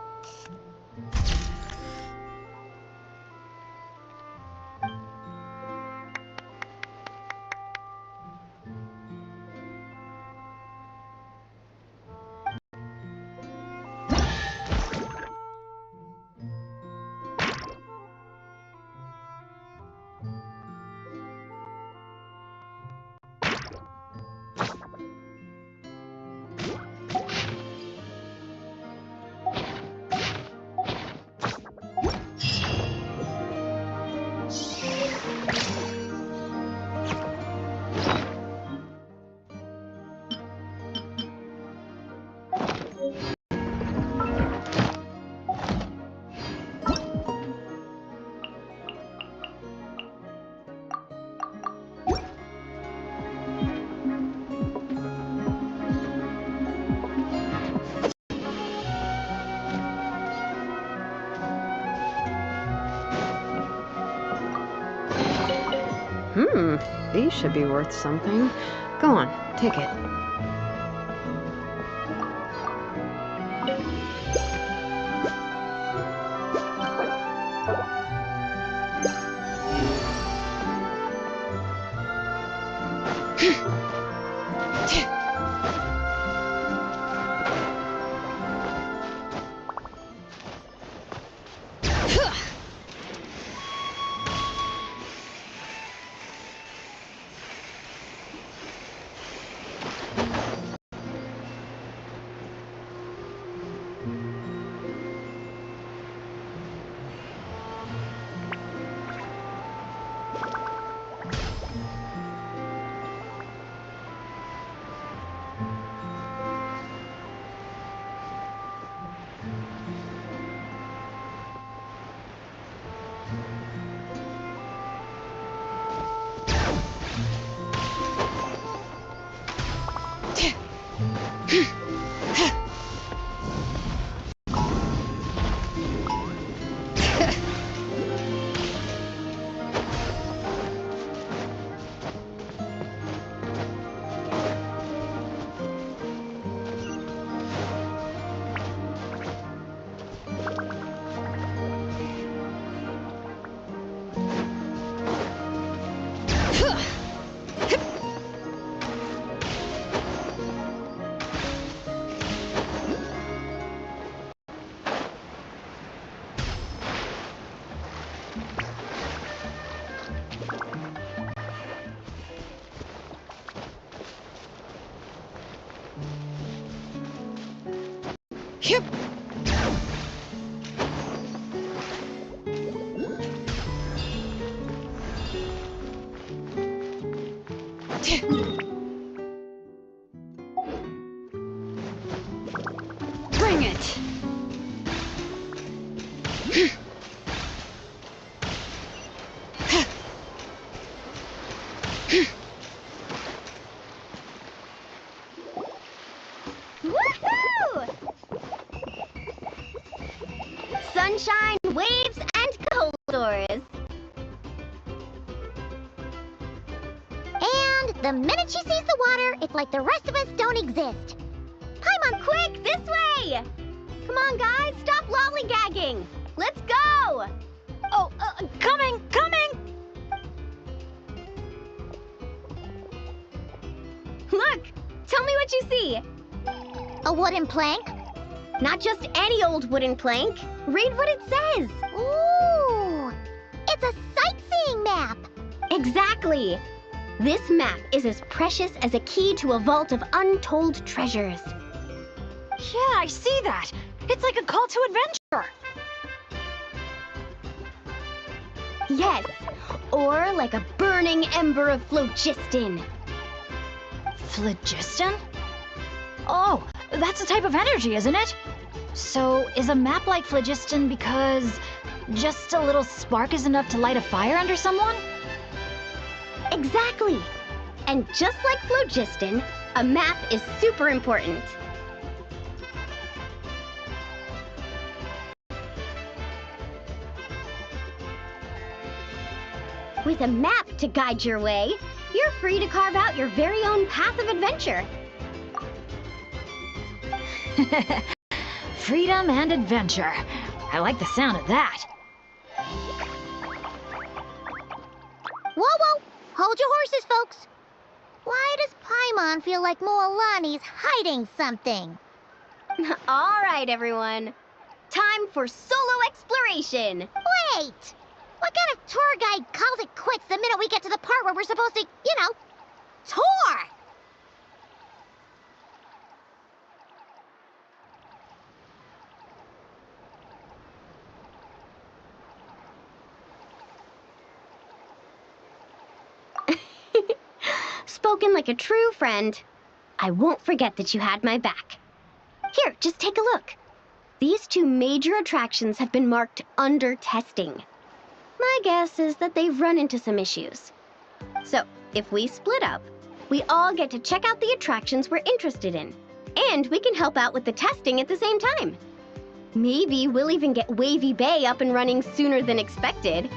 These should be worth something. Go on, take it. Yep. Bring it. Woohoo! Sunshine, waves, and corridors. And the minute she sees the water, it's like the rest of us don't exist. Paimon, quick, this way! Come on, guys, stop lollygagging. Let's go! Oh, coming! Look, tell me what you see. A wooden plank? Not just any old wooden plank. Read what it says. Ooh! It's a sightseeing map! Exactly. This map is as precious as a key to a vault of untold treasures. Yeah, I see that. It's like a call to adventure. Yes, or like a burning ember of phlogiston. Phlogiston? Oh, that's a type of energy, isn't it? So, is a map like phlogiston because just a little spark is enough to light a fire under someone? Exactly. And just like phlogiston, a map is super important. With a map to guide your way, you're free to carve out your very own path of adventure. Freedom and adventure. I like the sound of that. Whoa, whoa! Hold your horses, folks. Why does Paimon feel like Moalani's hiding something? All right, everyone. Time for solo exploration. Wait! What kind of tour guide calls it quits the minute we get to the part where we're supposed to, tour? Spoken like a true friend. I won't forget that you had my back. Here, just take a look. These two major attractions have been marked under testing. My guess is that they've run into some issues. So, if we split up, we all get to check out the attractions we're interested in. And we can help out with the testing at the same time. Maybe we'll even get Wavy Bay up and running sooner than expected.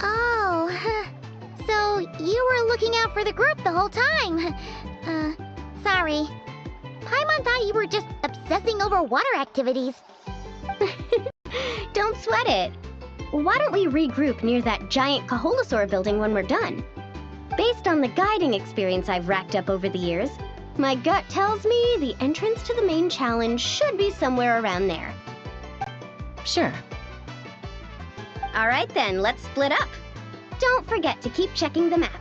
Oh, so you were looking out for the group the whole time. Sorry. Paimon thought you were just obsessing over water activities. Don't sweat it. Why don't we regroup near that giant Kaholosaur building when we're done? Based on the guiding experience I've racked up over the years, my gut tells me the entrance to the main challenge should be somewhere around there. Sure. All right then, let's split up. Don't forget to keep checking the map.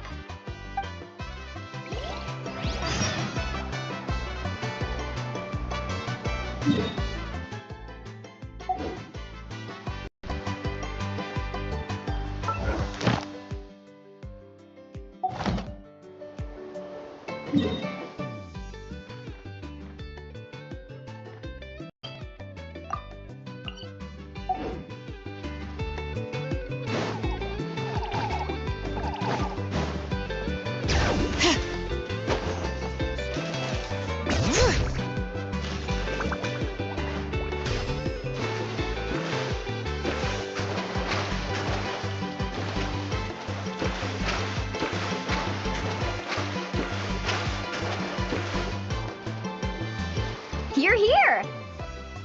You're here!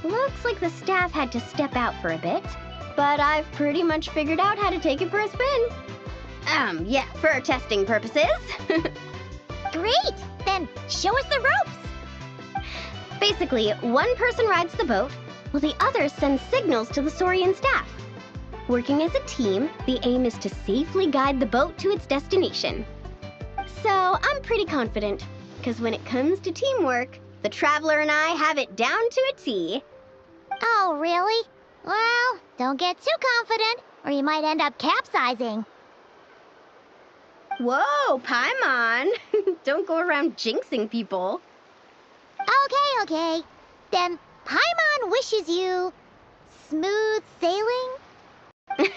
Looks like the staff had to step out for a bit, but I've pretty much figured out how to take it for a spin. Yeah, for testing purposes. Great! Then show us the ropes! Basically, one person rides the boat, while the other sends signals to the Saurian staff. Working as a team, the aim is to safely guide the boat to its destination. So, I'm pretty confident, because when it comes to teamwork, the Traveler and I have it down to a T. Oh, really? Well, don't get too confident, or you might end up capsizing. Whoa, Paimon! Don't go around jinxing people. Okay. Then Paimon wishes you smooth sailing?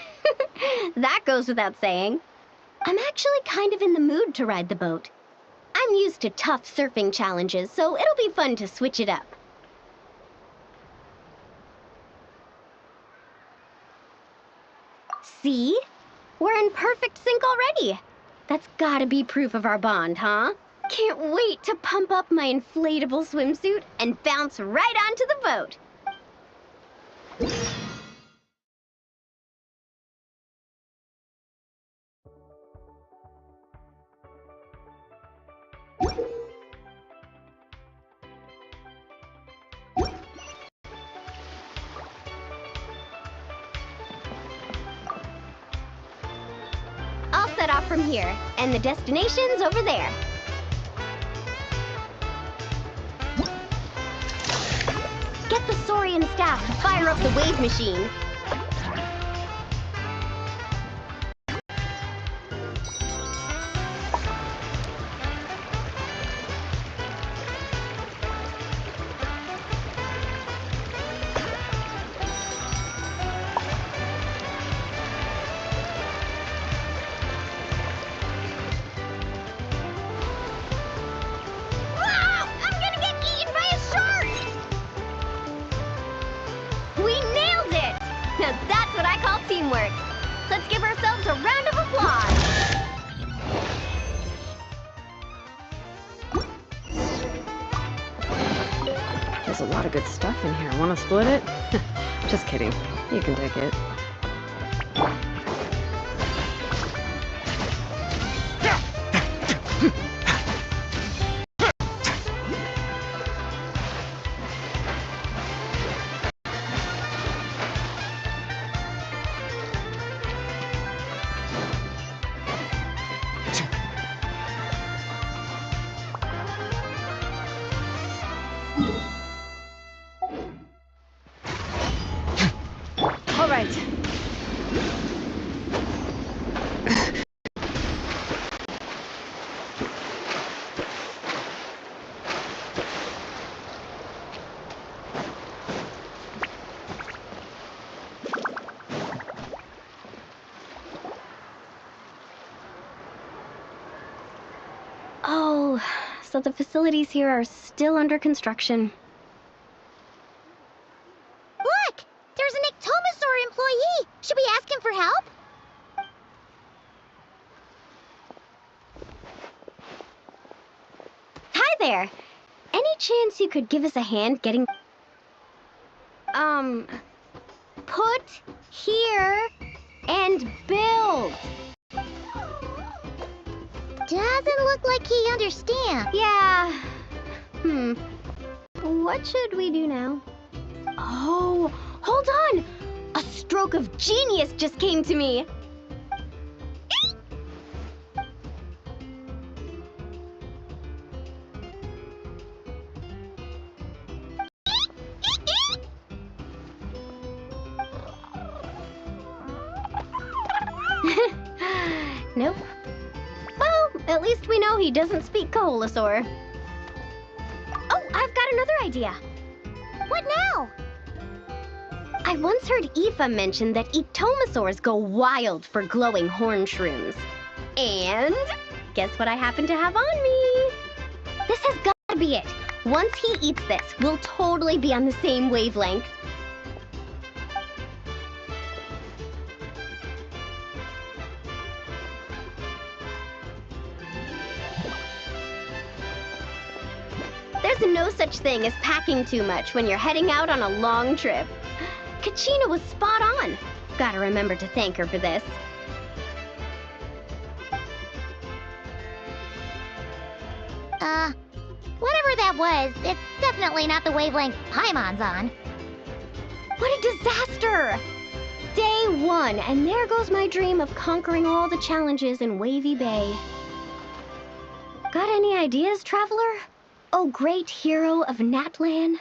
That goes without saying. I'm actually kind of in the mood to ride the boat. I'm used to tough surfing challenges, so it'll be fun to switch it up. See? We're in perfect sync already. That's gotta be proof of our bond, huh? Can't wait to pump up my inflatable swimsuit and bounce right onto the boat. I'll set off from here, and the destination's over there. Get the Saurian staff to fire up the wave machine. teamwork. Let's give ourselves a round of applause. There's a lot of good stuff in here. Want to split it? Just kidding. You can take it. All right. Oh, so the facilities here are still under construction. Look! There's an Ectomosaur employee! Should we ask him for help? Hi there! Any chance you could give us a hand getting... Put here and build! Doesn't look like he understands. Yeah. What should we do now? Oh, hold on! A stroke of genius just came to me! Nope. Well, at least we know he doesn't speak Koholosaur. Oh, I've got another idea. What now? I once heard Aoife mention that Ectomosaurs go wild for glowing horn shrooms. And guess what I happen to have on me? This has got to be it. Once he eats this, we'll totally be on the same wavelength. There's no such thing as packing too much when you're heading out on a long trip. Kachina was spot on. Gotta remember to thank her for this. Whatever that was, it's definitely not the wavelength Paimon's on. What a disaster! Day 1, and there goes my dream of conquering all the challenges in Wavy Bay. Got any ideas, traveler? Oh, great hero of Natlan?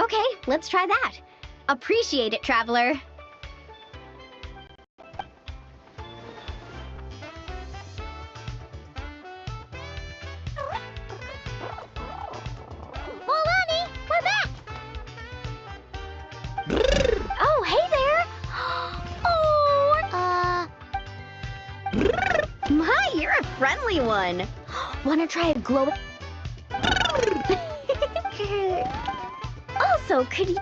Okay, let's try that. Appreciate it, traveler. Molani, we're back! Oh, hey there! My, you're a friendly one. Wanna try a glow? Also, could you...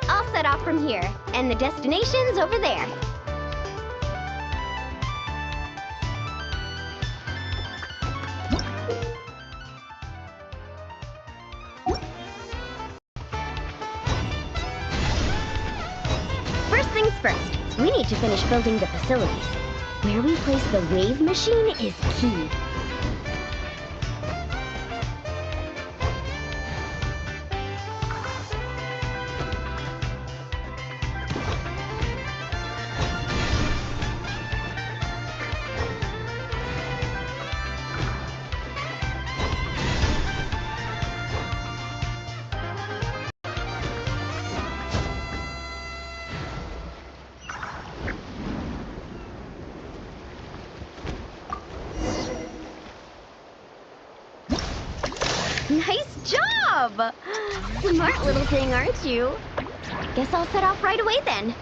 I'll set off from here, and the destination's over there. First things first, we need to finish building the facilities. Where we place the wave machine is key. Nice job! Smart little thing, aren't you? Guess I'll set off right away then.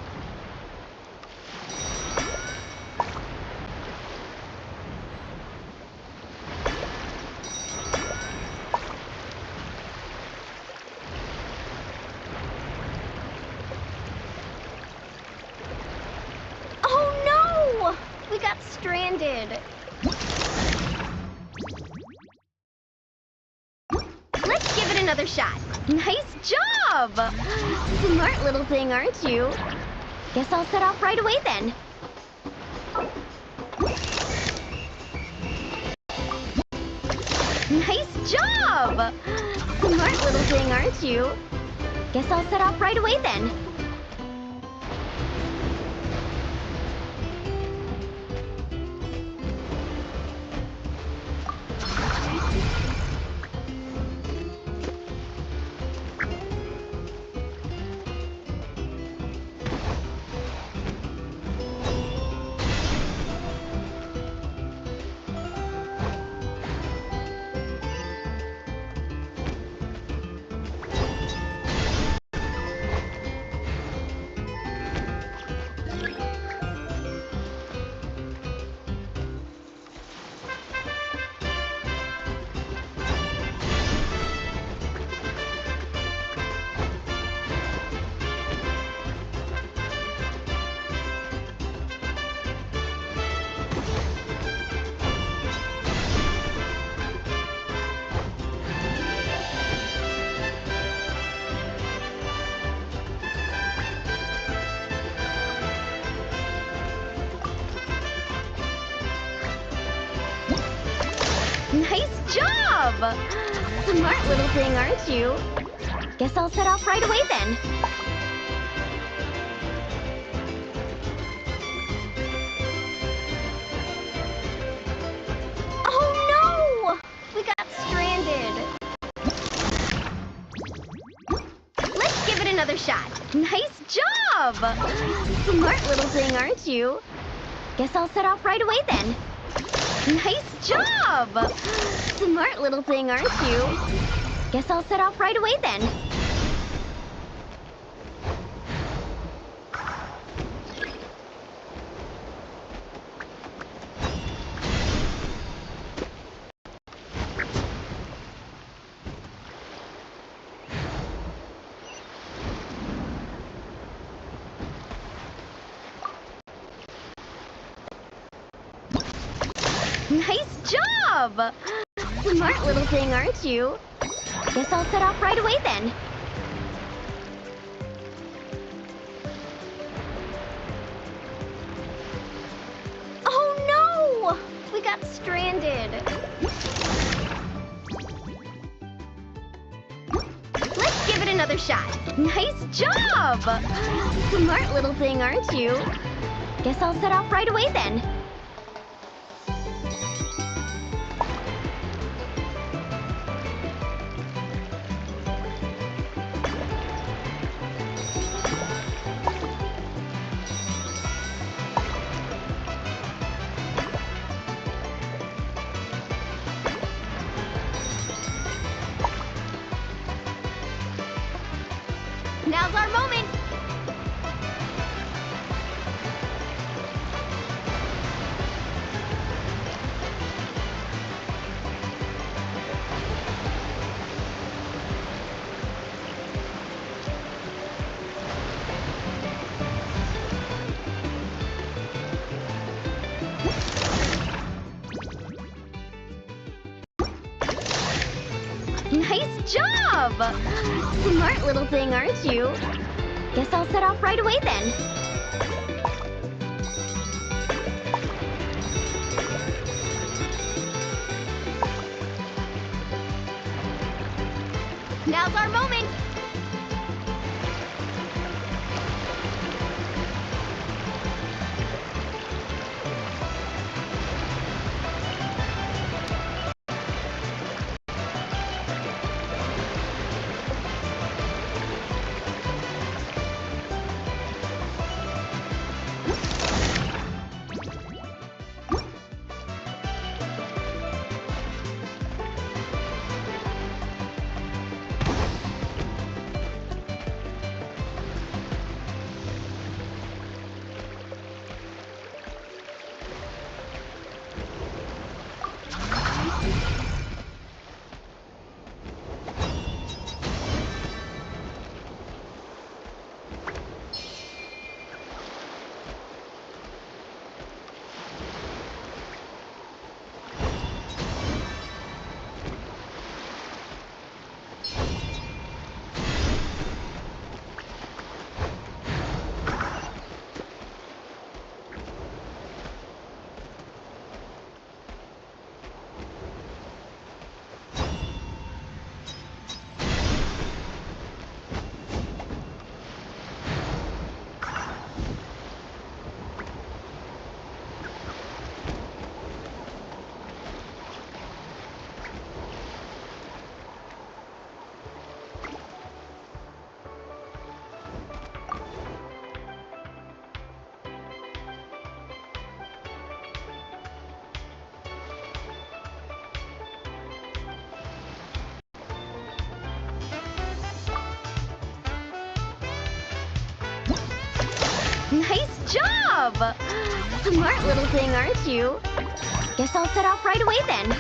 Oh no! We got stranded. Let's give it another shot. Nice job! Smart little thing, aren't you? Guess I'll set off right away then. Nice job! Smart little thing, aren't you? Guess I'll set off right away then. Nice job! Smart little thing, aren't you? Guess I'll set off right away then. Oh no! We got stranded. Let's give it another shot. Nice job! Smart little thing, aren't you? Guess I'll set off right away then. Nice job! Smart little thing, aren't you? Guess I'll set off right away then. Nice job! Smart little thing, aren't you? Guess I'll set off right away then. Oh no! We got stranded. Let's give it another another shot. Nice job! Smart little thing, aren't you? Guess I'll set off right away then. Now's our moment! Nice job! Smart little thing, aren't you? Guess I'll set off right away then. Now's our moment! Nice job! Smart little thing, aren't you? Guess I'll set off right away then.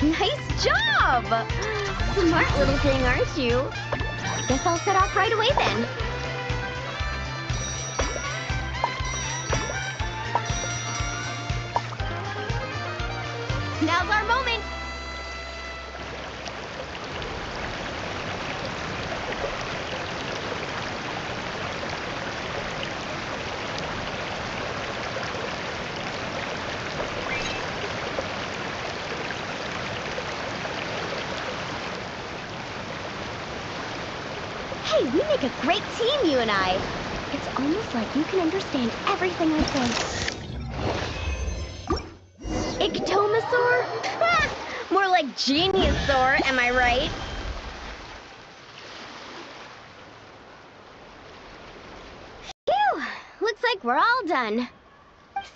Nice job! Smart little thing, aren't you? Guess I'll set off right away then. Now's our moment! Hey, we make a great team, you and I. It's almost like you can understand everything I say. Ictomosaur? More like Geniusaur, am I right? Phew! Looks like we're all done. done.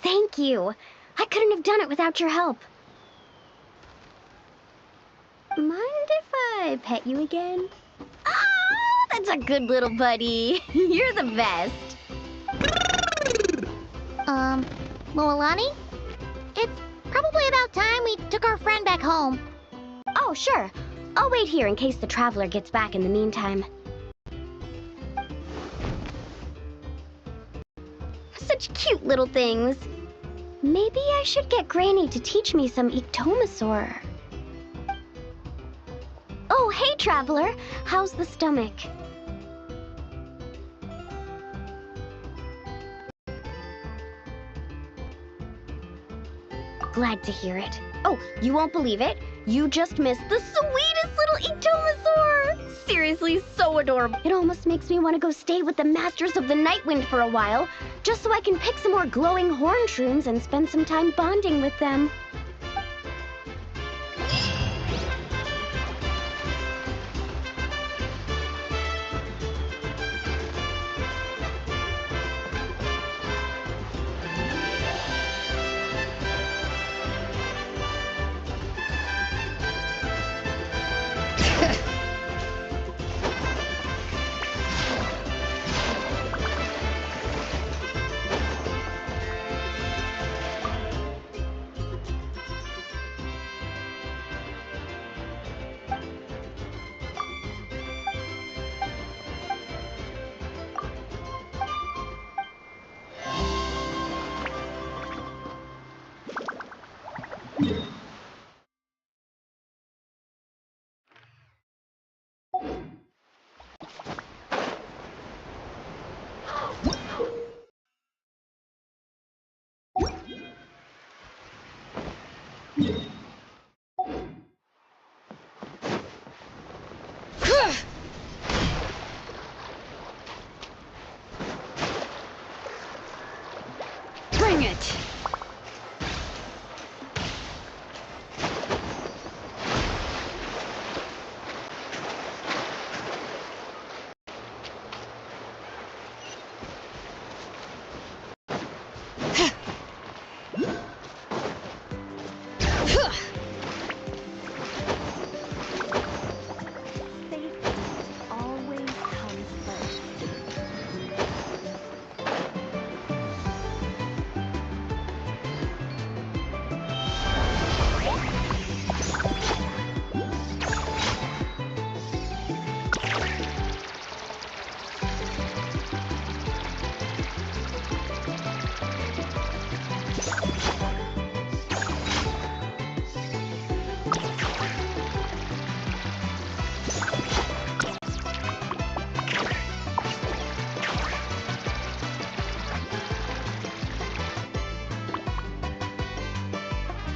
Thank you. I couldn't have done it without your help. Mind if I pet you again? Ah, that's a good little buddy. You're the best. Moalani? It's probably about time we took our friend back home. Oh, sure. I'll wait here in case the traveler gets back in the meantime. Such cute little things. Maybe I should get Granny to teach me some ectomosaur. Oh, hey, traveler. How's the stomach? Glad to hear it. Oh, you won't believe it. You just missed the sweetest little ectomosaur! Seriously, so adorable. It almost makes me want to go stay with the Masters of the Nightwind for a while, just so I can pick some more glowing horn shrooms and spend some time bonding with them. Bring it! Always comes first.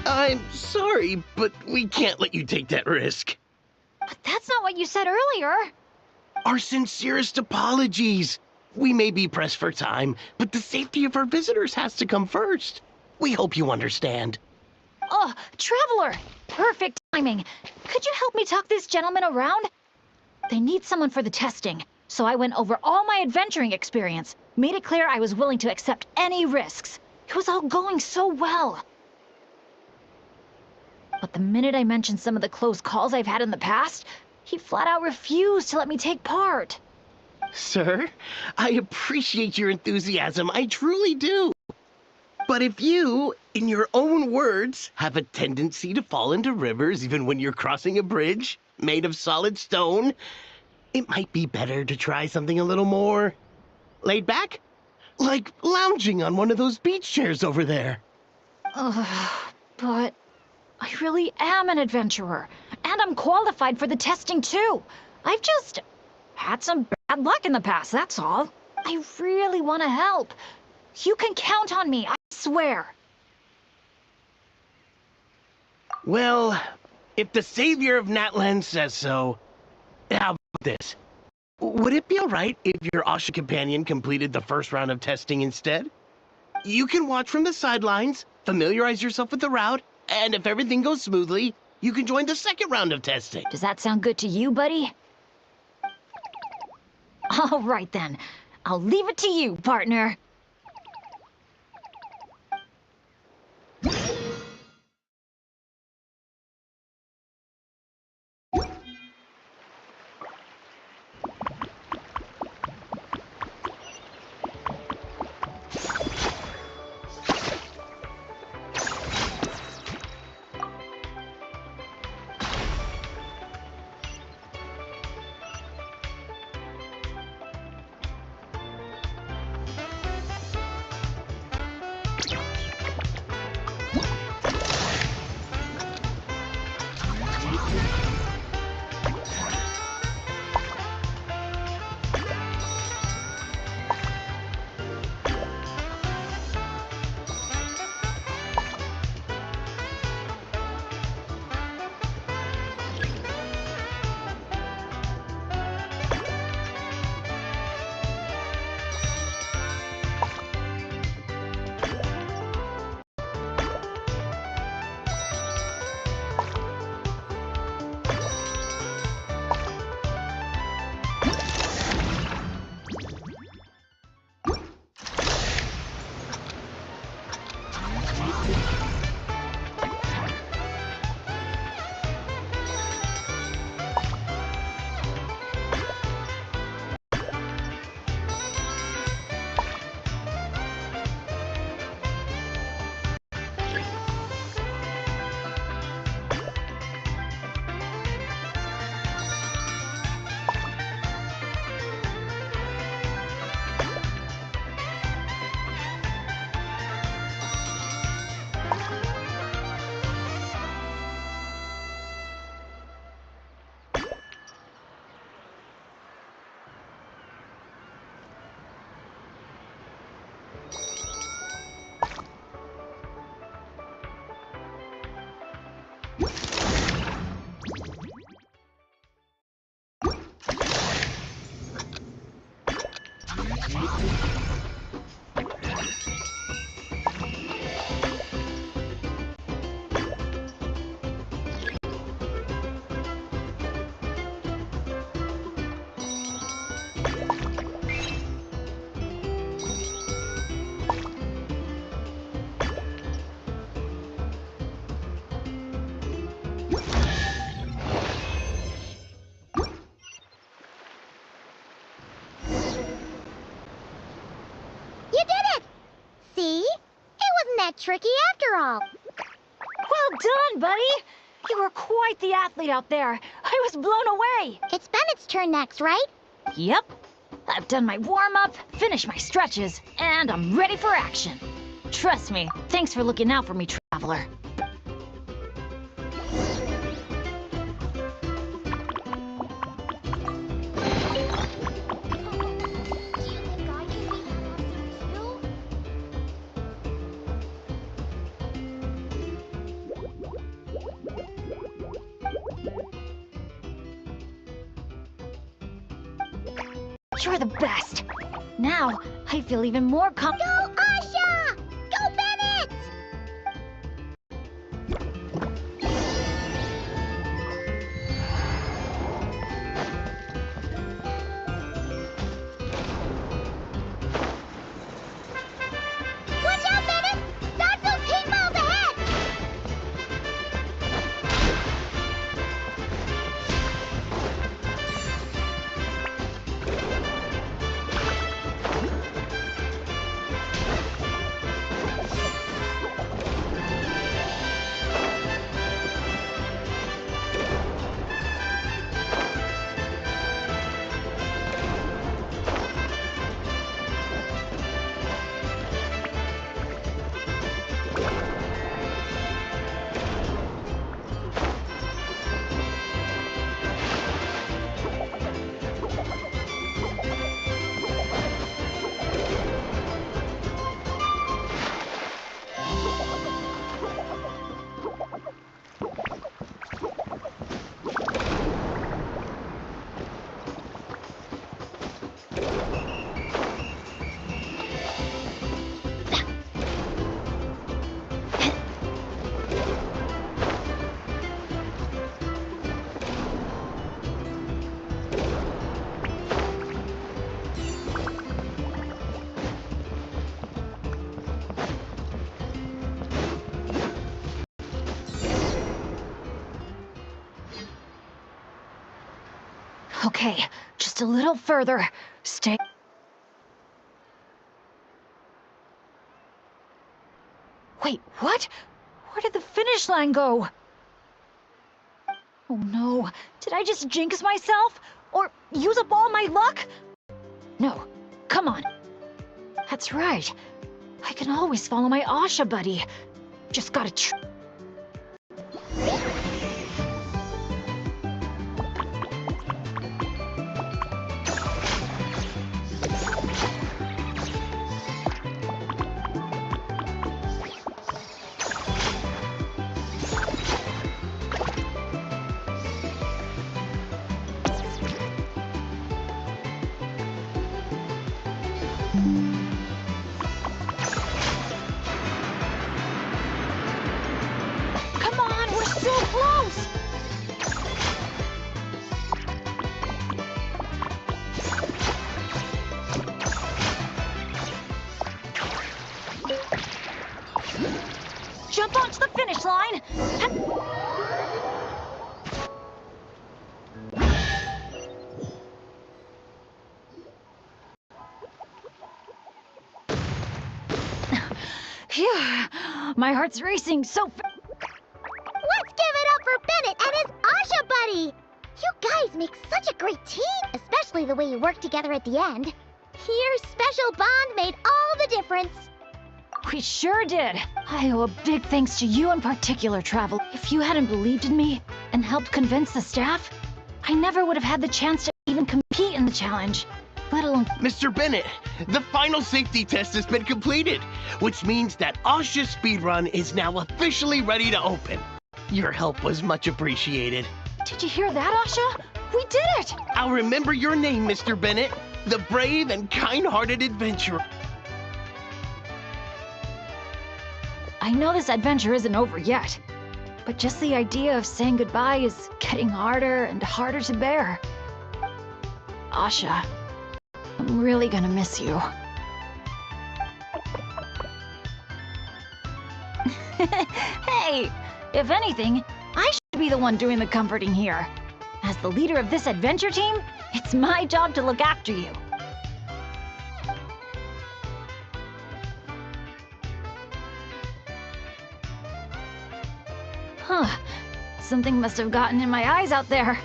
I'm sorry, but we can't let you take that risk. But that's not what you said earlier. Our sincerest apologies. We may be pressed for time, but the safety of our visitors has to come first. We hope you understand. Oh, Traveler! Perfect timing. Could you help me talk this gentleman around? They need someone for the testing, so I went over all my adventuring experience, made it clear I was willing to accept any risks. It was all going so well. But the minute I mentioned some of the close calls I've had in the past, he flat out refused to let me take part. Sir, I appreciate your enthusiasm. I truly do. But if you, in your own words, have a tendency to fall into rivers even when you're crossing a bridge made of solid stone, it might be better to try something a little more laid back. Like lounging on one of those beach chairs over there. But I really am an adventurer, and I'm qualified for the testing too. I've just had some bad luck in the past, that's all. I really want to help. You can count on me, I swear. Well, if the savior of Natlan says so, how about this? Would it be alright if your Asha companion completed the first round of testing instead? You can watch from the sidelines, familiarize yourself with the route, and if everything goes smoothly, you can join the second round of testing. Does that sound good to you, buddy? All right then. I'll leave it to you, partner. You did it! See? It wasn't that tricky after all. Well done, buddy! You were quite the athlete out there. I was blown away. It's Bennett's turn next, right? Yep. I've done my warm-up, finished my stretches, and I'm ready for action. Trust me, thanks for looking out for me, traveler. You're the best. Now, I feel even more Go, Asha! Go, Bennett! Watch out, Bennett! Dodge those paintballs ahead! Okay, just a little further. Stay... Wait, what? Where did the finish line go? Oh no, did I just jinx myself? Or use up all my luck? No, come on. That's right. I can always follow my Asha buddy. Just gotta Come on, we're so close! jump onto the finish line. Phew, my heart's racing so Let's give it up for Bennett and his Asha buddy! You guys make such a great team, especially the way you work together at the end. Your special bond made all the difference. We sure did. I owe a big thanks to you in particular, Travel. If you hadn't believed in me and helped convince the staff, I never would have had the chance to even compete in the challenge, let alone... Mr. Bennett, the final safety test has been completed, which means that Asha's speedrun is now officially ready to open. Your help was much appreciated. Did you hear that, Asha? We did it! I'll remember your name, Mr. Bennett, the brave and kind-hearted adventurer. I know this adventure isn't over yet, but just the idea of saying goodbye is getting harder and harder to bear. Asha, I'm really gonna miss you. Hey, if anything, I should be the one doing the comforting here. As the leader of this adventure team, it's my job to look after you. Huh. Something must have gotten in my eyes out there.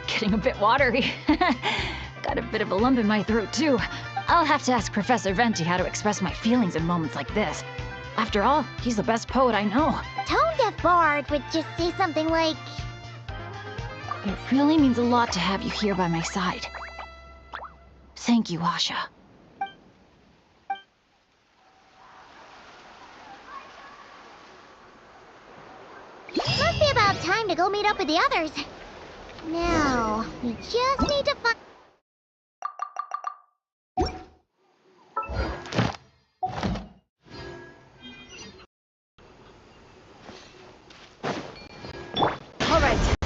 Getting a bit watery. Got a bit of a lump in my throat, too. I'll have to ask Professor Venti how to express my feelings in moments like this. After all, he's the best poet I know. Tone-deaf Bard would just say something like... It really means a lot to have you here by my side. Thank you, Asha. Must be about time to go meet up with the others. Now, we just need to find... All right.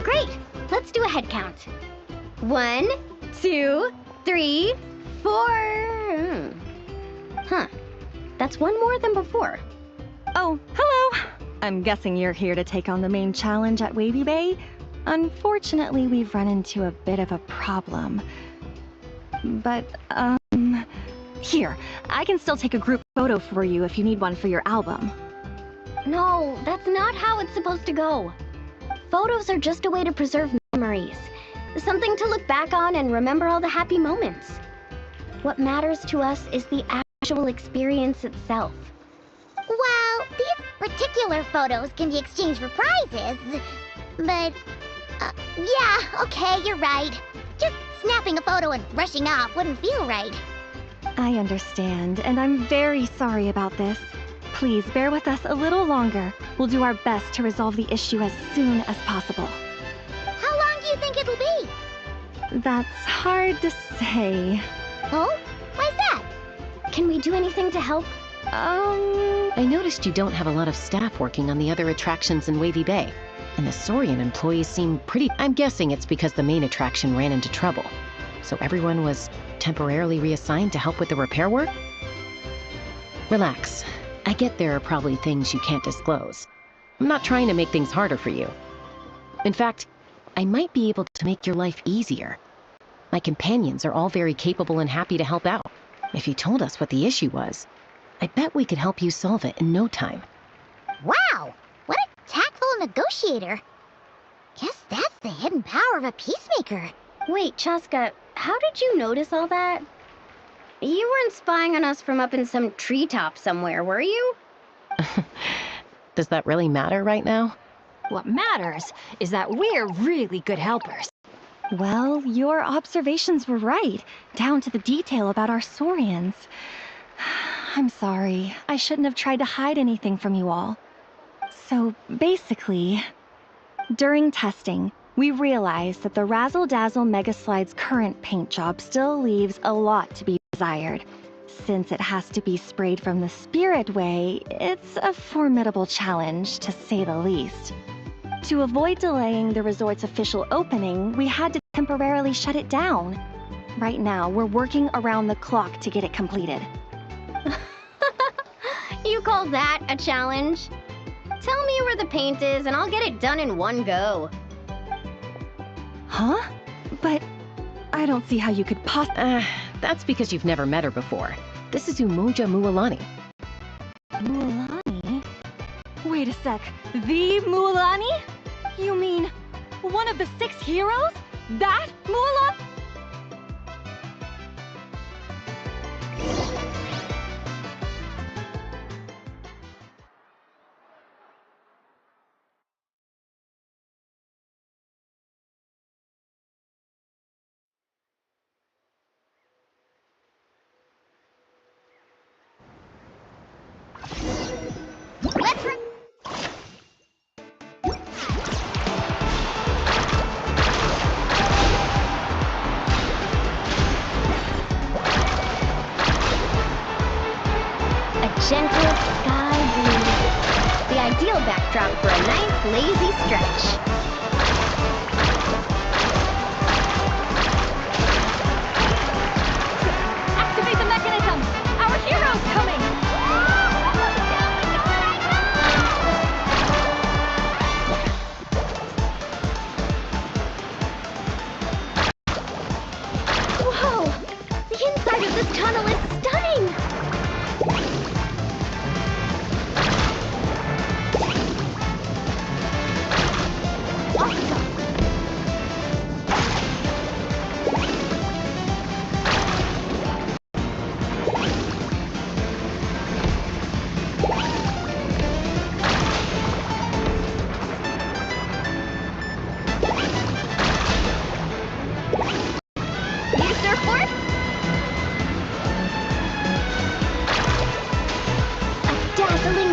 Great! Let's do a head count. 1, 2, 3, 4. Huh. That's one more than before. Oh, hello! I'm guessing you're here to take on the main challenge at Wavy Bay. Unfortunately, we've run into a bit of a problem. But, here, I can still take a group photo for you if you need one for your album. No, that's not how it's supposed to go. Photos are just a way to preserve memories. Something to look back on and remember all the happy moments. What matters to us is the actual experience itself. Well, these particular photos can be exchanged for prizes, but... yeah, okay, you're right. Just snapping a photo and rushing off wouldn't feel right. I understand, and I'm very sorry about this. Please bear with us a little longer. We'll do our best to resolve the issue as soon as possible. How long do you think it'll be? That's hard to say. Oh? Why's that? Can we do anything to help? I noticed you don't have a lot of staff working on the other attractions in Wavy Bay. And the Saurian employees seem pretty... I'm guessing it's because the main attraction ran into trouble. So everyone was temporarily reassigned to help with the repair work? Relax. I get there are probably things you can't disclose. I'm not trying to make things harder for you. In fact, I might be able to make your life easier. My companions are all very capable and happy to help out. If you told us what the issue was, I bet we could help you solve it in no time. Wow! What a tactful negotiator. Guess that's the hidden power of a peacemaker. Wait, Chaska, how did you notice all that? You weren't spying on us from up in some treetop somewhere, were you? Does that really matter right now? What matters is that we're really good helpers. Well, your observations were right, down to the detail about our Saurians. I'm sorry. I shouldn't have tried to hide anything from you all. So basically, during testing, we realized that the Razzle Dazzle Mega Slide's current paint job still leaves a lot to be desired. Since it has to be sprayed from the Spirit Way, it's a formidable challenge, to say the least. To avoid delaying the resort's official opening, we had to temporarily shut it down. Right now, we're working around the clock to get it completed. You call that a challenge? Tell me where the paint is and I'll get it done in one go. Huh? But I don't see how you could That's because you've never met her before. This is Umoja Mualani. Mualani? Wait a sec. The Mualani? You mean one of the 6 heroes? That Mualani? Gentle sky breeze. The ideal backdrop for a nice, lazy stretch. Activate the mechanism! Our hero's coming! Whoa! The inside of this tunnel is stunning!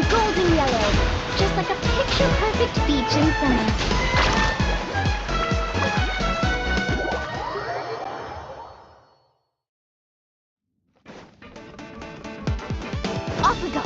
Golden yellow, just like a picture-perfect beach in summer. Off we go!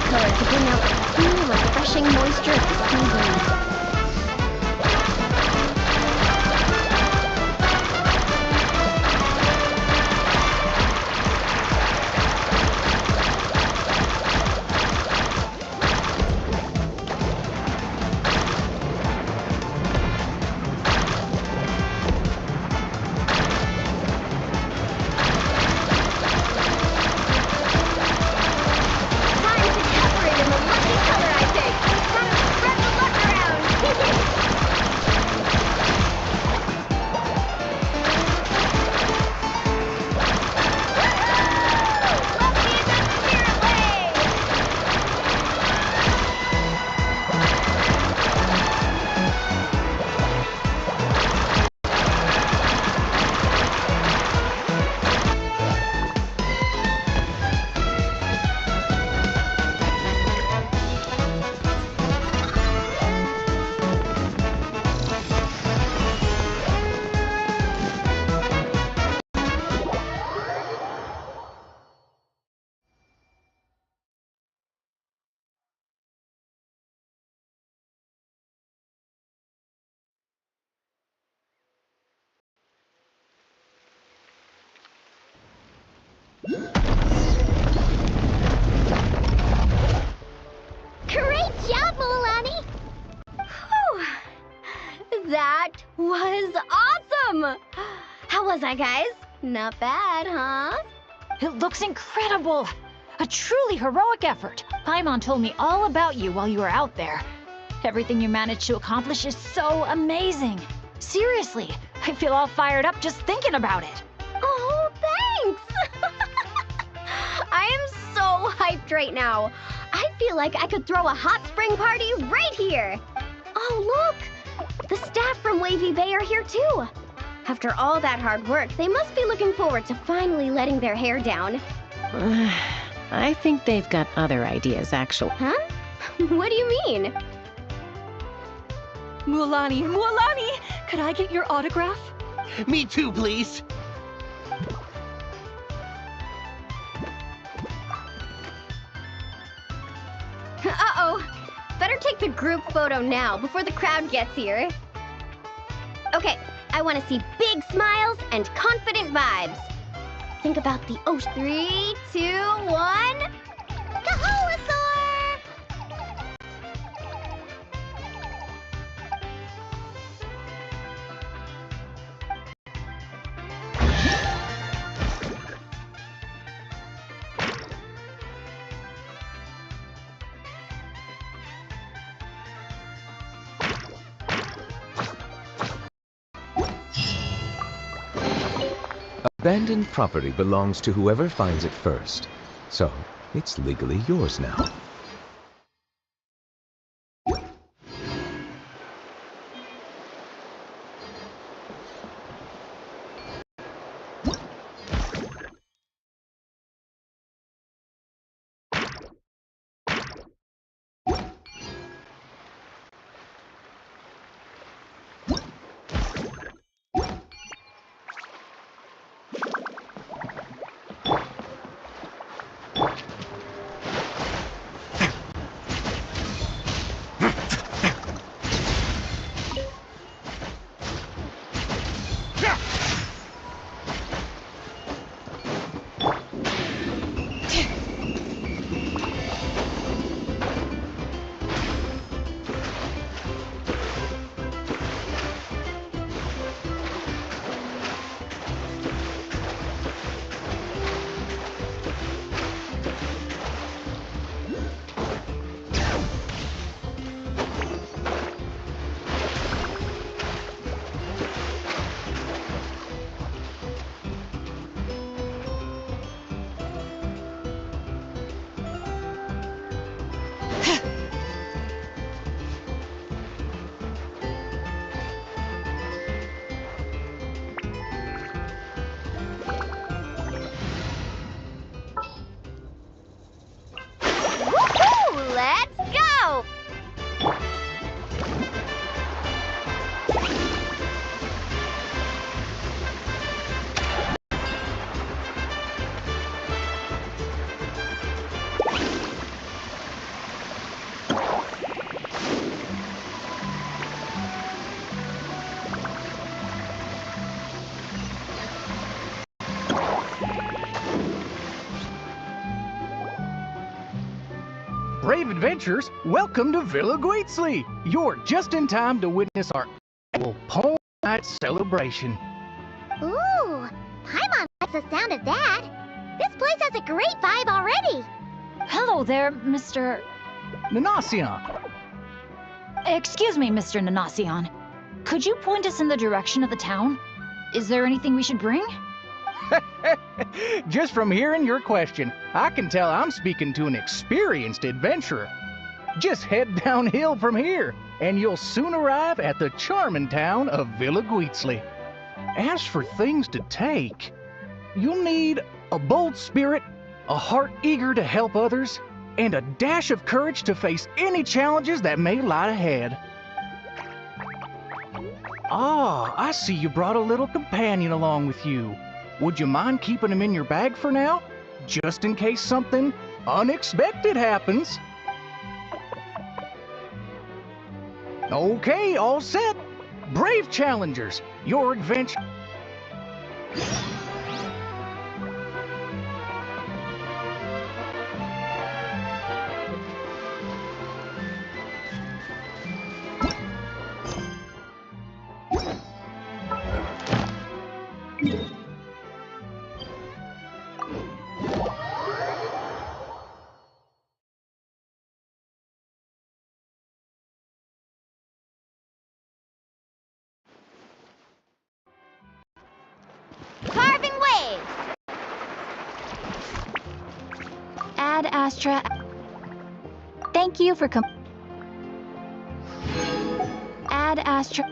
Color to bring out the cool, refreshing moisture of the sea breeze. Great job, Mualani! Whew. That was awesome! How was I, guys? Not bad, huh? It looks incredible! A truly heroic effort. Paimon told me all about you while you were out there. Everything you managed to accomplish is so amazing. Seriously, I feel all fired up just thinking about it. Oh, thanks! I am so hyped right now. I feel like I could throw a hot spring party right here. Oh, look! The staff from Wavy Bay are here too. After all that hard work, they must be looking forward to finally letting their hair down. I think they've got other ideas, actually. Huh? What do you mean? Mualani, could I get your autograph? Me too, please. Uh-oh. Better take the group photo now before the crowd gets here. Okay, I want to see big smiles and confident vibes. Think about the 3, 2, 1. Kaholasaur! Abandoned property belongs to whoever finds it first. So, it's legally yours now. Let's go! Brave adventurers, welcome to Villa Guitzley. You're just in time to witness our annual Pole Night celebration. Ooh, Paimon likes the sound of that. This place has a great vibe already. Hello there, Mr. Nanasion, Excuse me, Mr. Nanasion. Could you point us in the direction of the town? Is there anything we should bring? just from hearing your question, I can tell I'm speaking to an experienced adventurer. Just head downhill from here, and you'll soon arrive at the charming town of Villa Guitzley. As for things to take, you'll need a bold spirit, a heart eager to help others, and a dash of courage to face any challenges that may lie ahead. Ah, I see you brought a little companion along with you. Would you mind keeping him in your bag for now? Just in case something unexpected happens. Okay, all set. Brave challengers, your adventure... Carving waves! Ad Astra... Thank you for Ad Astra.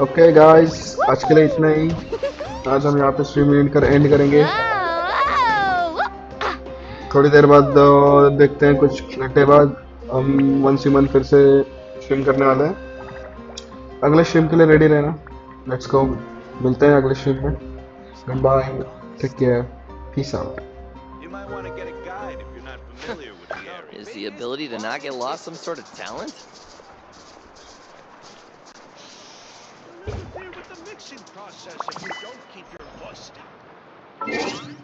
Okay guys, आज के लिए इतना ही। आज हम यहाँ पे stream and करेंगे। थोड़ी देर बाद देखते हैं, कुछ घंटे बाद हम वंस ह्यूमन फिर से स्ट्रीम करने वाले हैं। अगले स्ट्रीम के लिए रेडी रहना। लेट्स गो, मिलते हैं अगले स्ट्रीम में। Goodbye, take care, peace out. Is the ability to not get lost some sort of talent? With the mixing process if you don't keep your voice down. Bye.